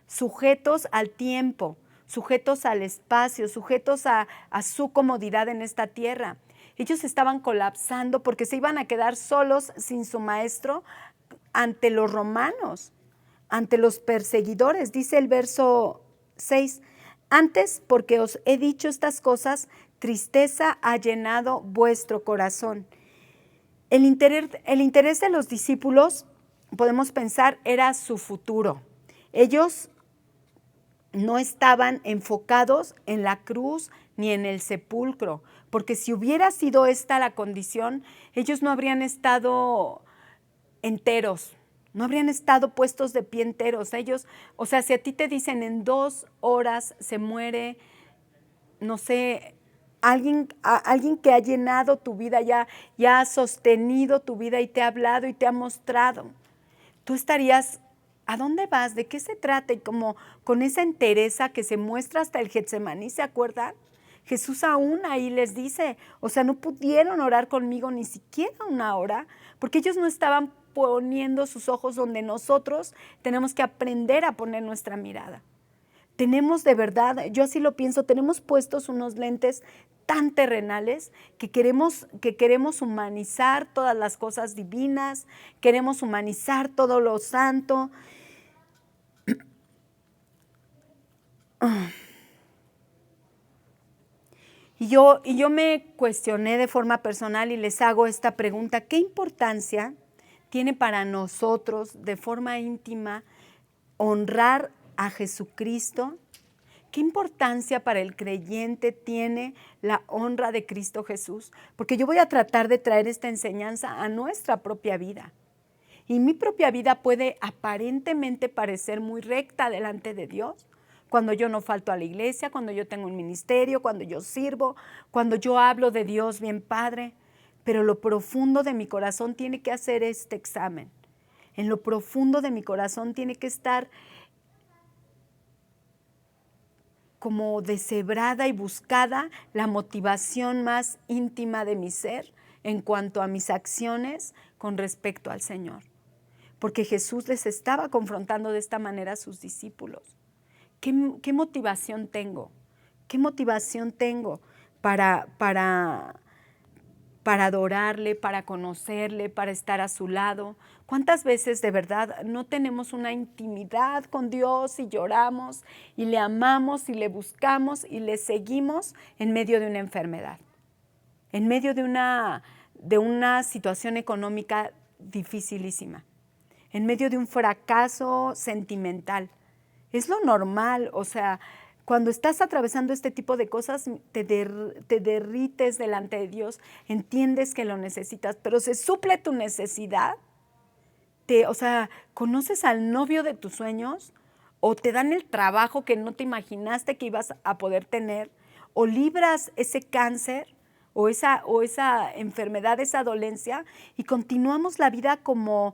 sujetos al tiempo, sujetos al espacio, sujetos a su comodidad en esta tierra. Ellos estaban colapsando porque se iban a quedar solos sin su maestro ante los romanos, ante los perseguidores. Dice el verso 6, antes porque os he dicho estas cosas, tristeza ha llenado vuestro corazón. El interés de los discípulos, podemos pensar, era su futuro. Ellos no estaban enfocados en la cruz ni en el sepulcro, porque si hubiera sido esta la condición, ellos no habrían estado enteros, no habrían estado puestos de pie enteros. Ellos, o sea, si a ti te dicen en 2 horas se muere, no sé, alguien que ha llenado tu vida, ya ha sostenido tu vida y te ha hablado y te ha mostrado, tú estarías, ¿a dónde vas? ¿De qué se trata? Y como con esa entereza que se muestra hasta el Getsemaní, ¿se acuerdan? Jesús aún ahí les dice, o sea, no pudieron orar conmigo ni siquiera 1 hora, porque ellos no estaban poniendo sus ojos donde nosotros tenemos que aprender a poner nuestra mirada. Tenemos de verdad, yo así lo pienso, tenemos puestos unos lentes tan terrenales que queremos humanizar todas las cosas divinas, queremos humanizar todo lo santo. Y yo me cuestioné de forma personal y les hago esta pregunta, ¿qué importancia tiene para nosotros de forma íntima honrar a Jesucristo? ¿Qué importancia para el creyente tiene la honra de Cristo Jesús? Porque yo voy a tratar de traer esta enseñanza a nuestra propia vida. Y mi propia vida puede aparentemente parecer muy recta delante de Dios, cuando yo no falto a la iglesia, cuando yo tengo un ministerio, cuando yo sirvo, cuando yo hablo de Dios bien padre, pero lo profundo de mi corazón tiene que hacer este examen. En lo profundo de mi corazón tiene que estar como deshebrada y buscada la motivación más íntima de mi ser en cuanto a mis acciones con respecto al Señor. Porque Jesús les estaba confrontando de esta manera a sus discípulos. ¿Qué motivación tengo? ¿Qué motivación tengo para adorarle, para conocerle, para estar a su lado? ¿Cuántas veces de verdad no tenemos una intimidad con Dios y lloramos y le amamos y le buscamos y le seguimos en medio de una enfermedad, en medio de una situación económica dificilísima, en medio de un fracaso sentimental? Es lo normal, o sea, cuando estás atravesando este tipo de cosas, te derrites delante de Dios, entiendes que lo necesitas, pero se suple tu necesidad. ¿Conoces al novio de tus sueños? ¿O te dan el trabajo que no te imaginaste que ibas a poder tener? ¿O libras ese cáncer o esa enfermedad, esa dolencia, y continuamos la vida como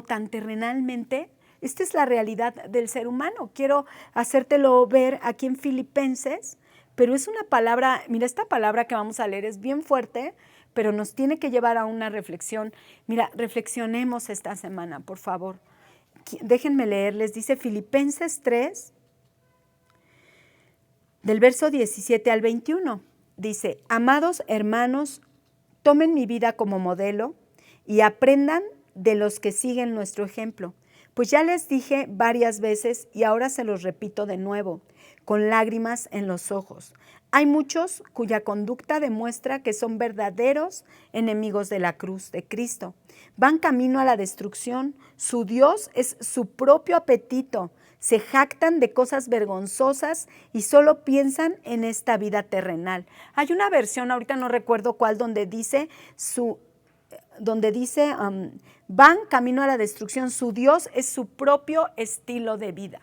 tan terrenalmente? Esta es la realidad del ser humano. Quiero hacértelo ver aquí en Filipenses, pero es una palabra, mira, esta palabra que vamos a leer es bien fuerte, pero nos tiene que llevar a una reflexión. Mira, reflexionemos esta semana, por favor. Déjenme leerles, dice Filipenses 3, del verso 17 al 21. Dice: amados hermanos, tomen mi vida como modelo y aprendan de los que siguen nuestro ejemplo. Pues ya les dije varias veces y ahora se los repito de nuevo, con lágrimas en los ojos. Hay muchos cuya conducta demuestra que son verdaderos enemigos de la cruz de Cristo. Van camino a la destrucción. Su Dios es su propio apetito. Se jactan de cosas vergonzosas y solo piensan en esta vida terrenal. Hay una versión, ahorita no recuerdo cuál, donde dice van camino a la destrucción, su Dios es su propio estilo de vida.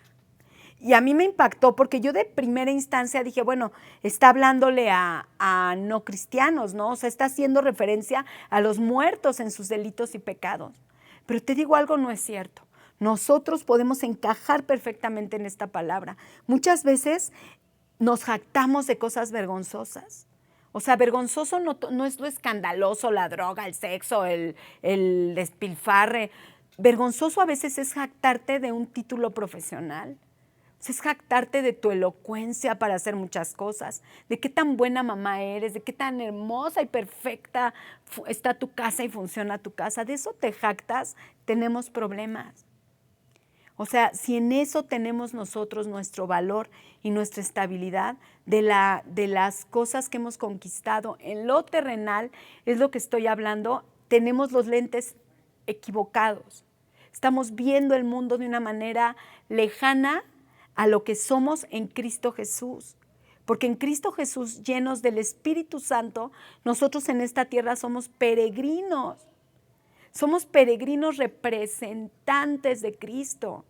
Y a mí me impactó porque yo de primera instancia dije, bueno, está hablándole a no cristianos, ¿no? O sea, está haciendo referencia a los muertos en sus delitos y pecados. Pero te digo algo, no es cierto. Nosotros podemos encajar perfectamente en esta palabra. Muchas veces nos jactamos de cosas vergonzosas. O sea, vergonzoso no es lo escandaloso, la droga, el sexo, el despilfarre. Vergonzoso a veces es jactarte de un título profesional. Es jactarte de tu elocuencia para hacer muchas cosas, de qué tan buena mamá eres, de qué tan hermosa y perfecta está tu casa y funciona tu casa. De eso te jactas, tenemos problemas. O sea, si en eso tenemos nosotros nuestro valor y nuestra estabilidad de las cosas que hemos conquistado en lo terrenal, es lo que estoy hablando, tenemos los lentes equivocados. Estamos viendo el mundo de una manera lejana a lo que somos en Cristo Jesús. Porque en Cristo Jesús, llenos del Espíritu Santo, nosotros en esta tierra somos peregrinos. Somos peregrinos representantes de Cristo.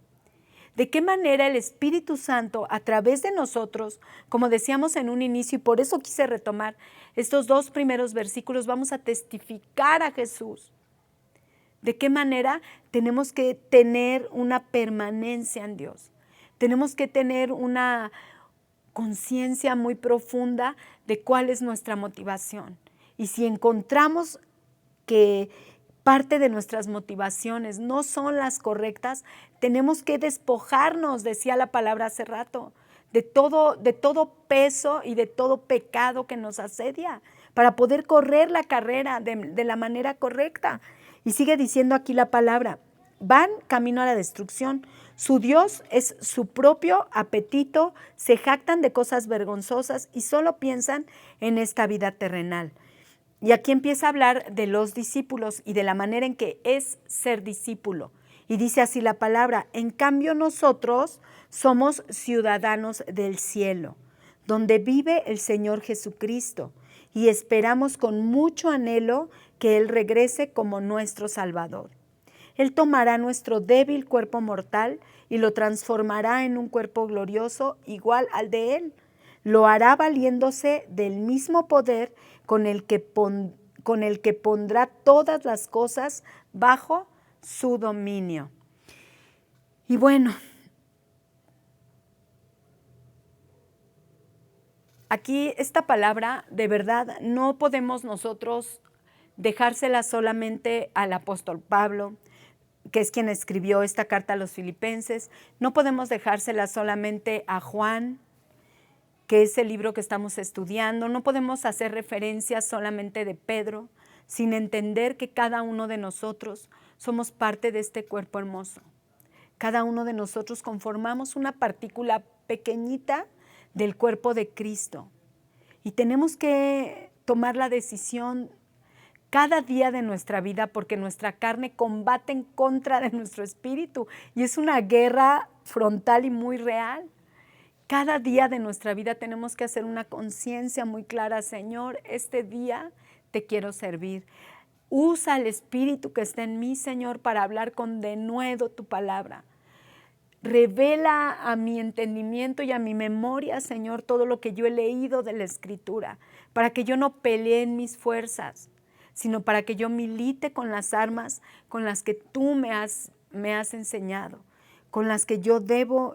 ¿De qué manera el Espíritu Santo a través de nosotros, como decíamos en un inicio, y por eso quise retomar estos 2 primeros versículos, vamos a testificar a Jesús? ¿De qué manera tenemos que tener una permanencia en Dios? Tenemos que tener una conciencia muy profunda de cuál es nuestra motivación. Y si encontramos que parte de nuestras motivaciones no son las correctas, tenemos que despojarnos, decía la palabra hace rato, de todo peso y de todo pecado que nos asedia, para poder correr la carrera de la manera correcta. Y sigue diciendo aquí la palabra: van camino a la destrucción. Su Dios es su propio apetito, se jactan de cosas vergonzosas y solo piensan en esta vida terrenal. Y aquí empieza a hablar de los discípulos y de la manera en que es ser discípulo. Y dice así la palabra: en cambio nosotros somos ciudadanos del cielo, donde vive el Señor Jesucristo, y esperamos con mucho anhelo que Él regrese como nuestro Salvador. Él tomará nuestro débil cuerpo mortal y lo transformará en un cuerpo glorioso igual al de Él. Lo hará valiéndose del mismo poder con el que pondrá todas las cosas bajo su dominio. Y bueno, aquí esta palabra, de verdad, no podemos nosotros dejársela solamente al apóstol Pablo, que es quien escribió esta carta a los filipenses. No podemos dejársela solamente a Juan, que es el libro que estamos estudiando. No podemos hacer referencia solamente de Pedro, sin entender que cada uno de nosotros somos parte de este cuerpo hermoso. Cada uno de nosotros conformamos una partícula pequeñita del cuerpo de Cristo. Y tenemos que tomar la decisión cada día de nuestra vida, porque nuestra carne combate en contra de nuestro espíritu y es una guerra frontal y muy real. Cada día de nuestra vida tenemos que hacer una conciencia muy clara: Señor, este día te quiero servir. Usa el espíritu que está en mí, Señor, para hablar con denuedo tu palabra. Revela a mi entendimiento y a mi memoria, Señor, todo lo que yo he leído de la Escritura, para que yo no pelee en mis fuerzas, sino para que yo milite con las armas con las que tú me has enseñado, con las que yo debo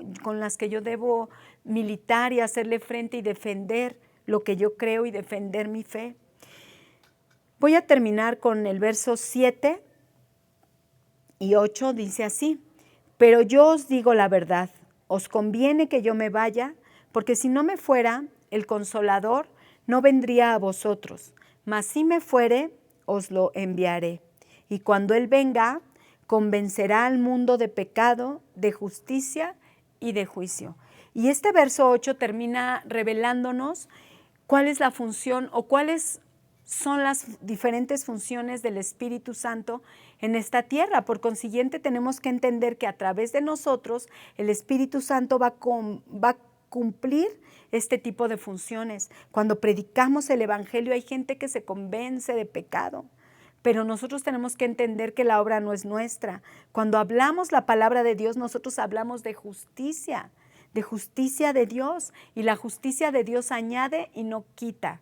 militar y hacerle frente y defender lo que yo creo y defender mi fe. Voy a terminar con el verso 7 y 8, dice así: pero yo os digo la verdad, os conviene que yo me vaya, porque si no me fuera, el Consolador no vendría a vosotros, mas si me fuere, os lo enviaré. Y cuando Él venga, convencerá al mundo de pecado, de justicia y de juicio. Y este verso 8 termina revelándonos cuál es la función o cuáles son las diferentes funciones del Espíritu Santo en esta tierra. Por consiguiente, tenemos que entender que a través de nosotros el Espíritu Santo va a cumplir este tipo de funciones. Cuando predicamos el Evangelio hay gente que se convence de pecado, pero nosotros tenemos que entender que la obra no es nuestra. Cuando hablamos la palabra de Dios, nosotros hablamos de justicia de Dios, y la justicia de Dios añade y no quita.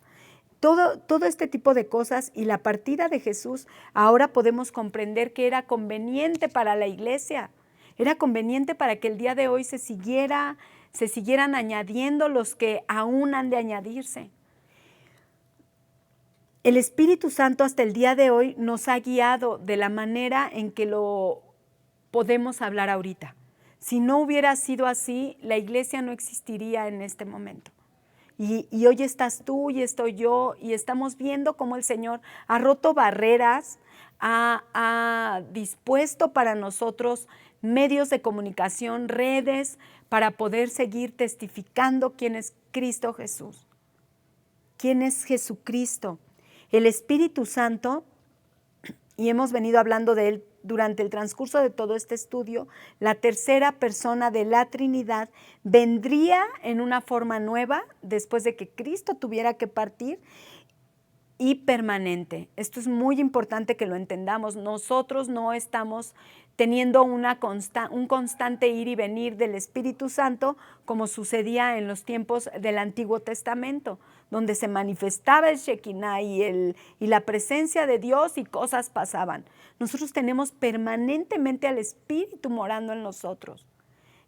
Todo este tipo de cosas y la partida de Jesús, ahora podemos comprender que era conveniente para la iglesia, era conveniente para que el día de hoy se siguieran añadiendo los que aún han de añadirse. El Espíritu Santo hasta el día de hoy nos ha guiado de la manera en que lo podemos hablar ahorita. Si no hubiera sido así, la iglesia no existiría en este momento. Y hoy estás tú y estoy yo, y estamos viendo cómo el Señor ha roto barreras, ha dispuesto para nosotros medios de comunicación, redes, para poder seguir testificando quién es Cristo Jesús. ¿Quién es Jesucristo? El Espíritu Santo, y hemos venido hablando de Él durante el transcurso de todo este estudio, la tercera persona de la Trinidad vendría en una forma nueva después de que Cristo tuviera que partir, y permanente. Esto es muy importante que lo entendamos. Nosotros no estamos teniendo un constante ir y venir del Espíritu Santo como sucedía en los tiempos del Antiguo Testamento, donde se manifestaba el Shekinah y la presencia de Dios y cosas pasaban. Nosotros tenemos permanentemente al Espíritu morando en nosotros.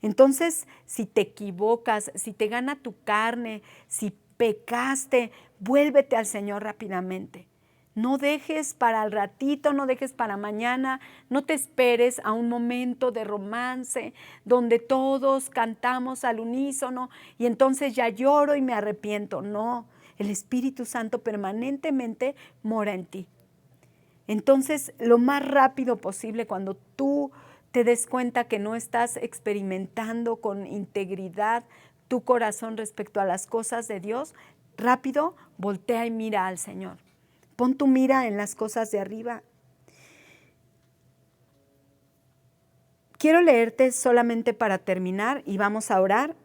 Entonces, si te equivocas, si te gana tu carne, si pecaste, vuélvete al Señor rápidamente. No dejes para el ratito, no dejes para mañana, no te esperes a un momento de romance donde todos cantamos al unísono y entonces ya lloro y me arrepiento. No, el Espíritu Santo permanentemente mora en ti. Entonces, lo más rápido posible, cuando tú te des cuenta que no estás experimentando con integridad tu corazón respecto a las cosas de Dios, rápido voltea y mira al Señor. Pon tu mira en las cosas de arriba. Quiero leerte solamente para terminar y vamos a orar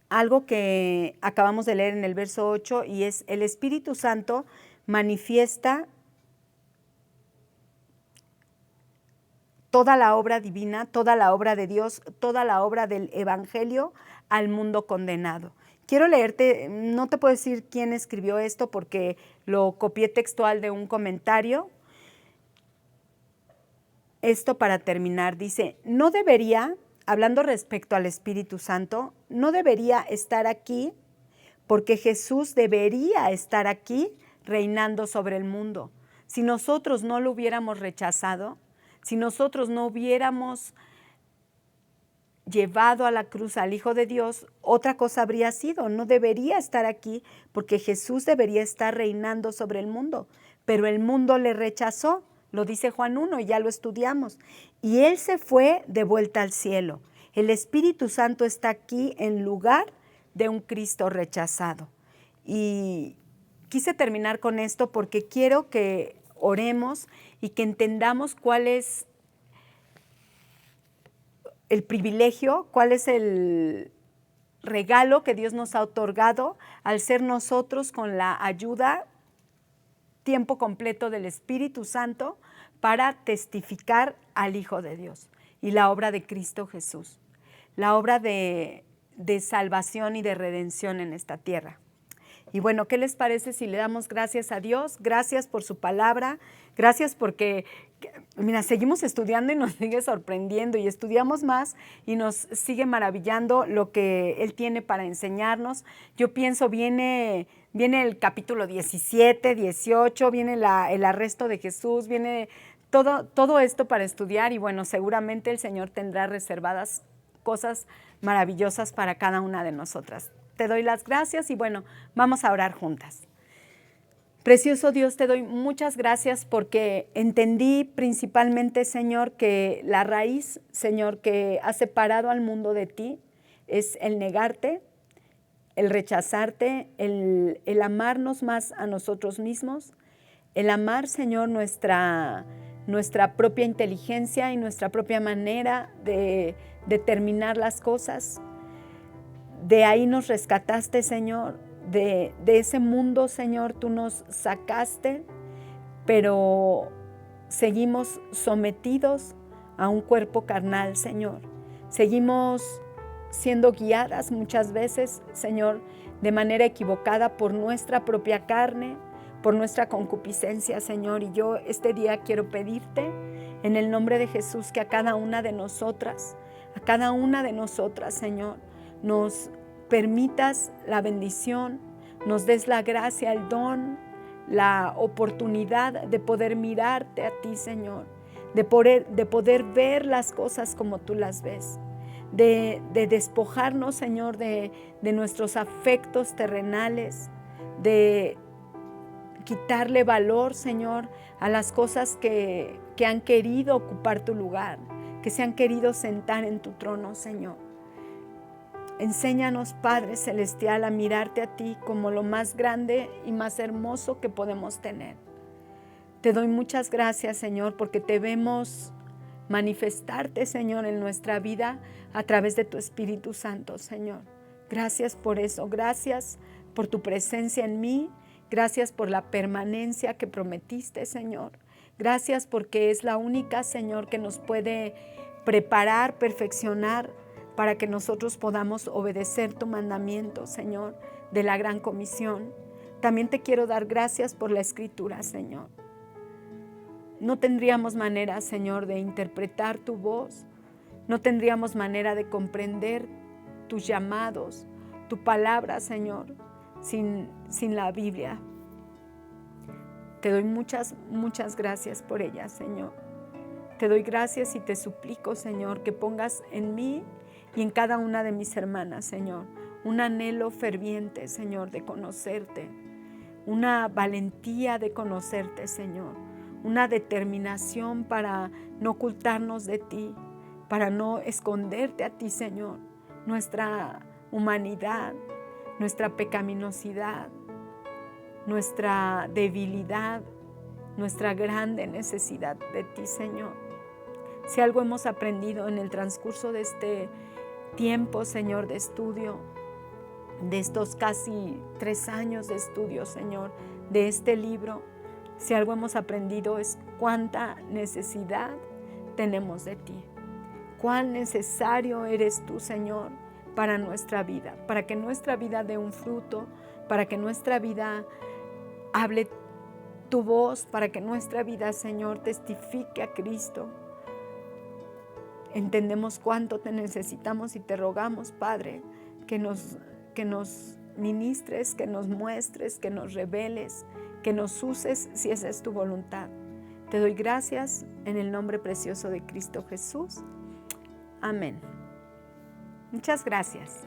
algo que acabamos de leer en el verso 8 y es: el Espíritu Santo manifiesta toda la obra divina, toda la obra de Dios, toda la obra del Evangelio al mundo condenado. Quiero leerte, no te puedo decir quién escribió esto porque lo copié textual de un comentario. Esto para terminar, dice: no debería, hablando respecto al Espíritu Santo, no debería estar aquí porque Jesús debería estar aquí reinando sobre el mundo. Si nosotros no lo hubiéramos rechazado, si nosotros no hubiéramos llevado a la cruz al Hijo de Dios, otra cosa habría sido. No debería estar aquí porque Jesús debería estar reinando sobre el mundo, pero el mundo le rechazó. Lo dice Juan 1 y ya lo estudiamos. Y Él se fue de vuelta al cielo. El Espíritu Santo está aquí en lugar de un Cristo rechazado. Y quise terminar con esto porque quiero que oremos y que entendamos cuál es el privilegio, cuál es el regalo que Dios nos ha otorgado al ser nosotros con la ayuda tiempo completo del Espíritu Santo para testificar al Hijo de Dios y la obra de Cristo Jesús, la obra de salvación y de redención en esta tierra. Y bueno, ¿qué les parece si le damos gracias a Dios? Gracias por su palabra, gracias porque, mira, seguimos estudiando y nos sigue sorprendiendo y estudiamos más y nos sigue maravillando lo que Él tiene para enseñarnos. Yo pienso, viene el capítulo 17, 18, viene el arresto de Jesús, viene todo esto para estudiar y bueno, seguramente el Señor tendrá reservadas cosas maravillosas para cada una de nosotras. Te doy las gracias y bueno, vamos a orar juntas. Precioso Dios, te doy muchas gracias porque entendí principalmente, Señor, que la raíz, Señor, que ha separado al mundo de ti es el negarte, el rechazarte, el amarnos más a nosotros mismos, el amar, Señor, nuestra propia inteligencia y nuestra propia manera de determinar las cosas. De ahí nos rescataste, Señor, de ese mundo, Señor, tú nos sacaste, pero seguimos sometidos a un cuerpo carnal, Señor. Seguimos siendo guiadas muchas veces, Señor, de manera equivocada por nuestra propia carne, por nuestra concupiscencia, Señor. Y yo este día quiero pedirte, en el nombre de Jesús, que a cada una de nosotras, Señor, nos permitas la bendición, nos des la gracia, el don, la oportunidad de poder mirarte a ti, Señor, de poder ver las cosas como tú las ves, de despojarnos, Señor, de nuestros afectos terrenales, de quitarle valor, Señor, a las cosas que han querido ocupar tu lugar, que se han querido sentar en tu trono, Señor. Enséñanos, Padre Celestial, a mirarte a ti como lo más grande y más hermoso que podemos tener. Te doy muchas gracias, Señor, porque te vemos manifestarte, Señor, en nuestra vida a través de tu Espíritu Santo, Señor. Gracias por eso, gracias por tu presencia en mí, gracias por la permanencia que prometiste, Señor. Gracias porque es la única, Señor, que nos puede preparar, perfeccionar, para que nosotros podamos obedecer tu mandamiento, Señor, de la gran comisión. También te quiero dar gracias por la Escritura, Señor. No tendríamos manera, Señor, de interpretar tu voz. No tendríamos manera de comprender tus llamados, tu palabra, Señor, sin la Biblia. Te doy muchas gracias por ella, Señor. Te doy gracias y te suplico, Señor, que pongas en mí y en cada una de mis hermanas, Señor, un anhelo ferviente, Señor, de conocerte, una valentía de conocerte, Señor, una determinación para no ocultarnos de ti, para no esconderte a ti, Señor, nuestra humanidad, nuestra pecaminosidad, nuestra debilidad, nuestra grande necesidad de ti, Señor. Si algo hemos aprendido en el transcurso de este tiempo, Señor, de estudio, de estos casi 3 años de estudio, Señor, de este libro, si algo hemos aprendido es cuánta necesidad tenemos de ti. Cuán necesario eres tú, Señor, para nuestra vida, para que nuestra vida dé un fruto, para que nuestra vida hable tu voz, para que nuestra vida, Señor, testifique a Cristo. Entendemos cuánto te necesitamos y te rogamos, Padre, que nos ministres, que nos muestres, que nos reveles, que nos uses si esa es tu voluntad. Te doy gracias en el nombre precioso de Cristo Jesús. Amén. Muchas gracias.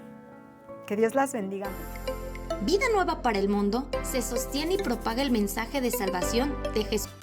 Que Dios las bendiga mucho. Vida Nueva para el Mundo se sostiene y propaga el mensaje de salvación de Jesús.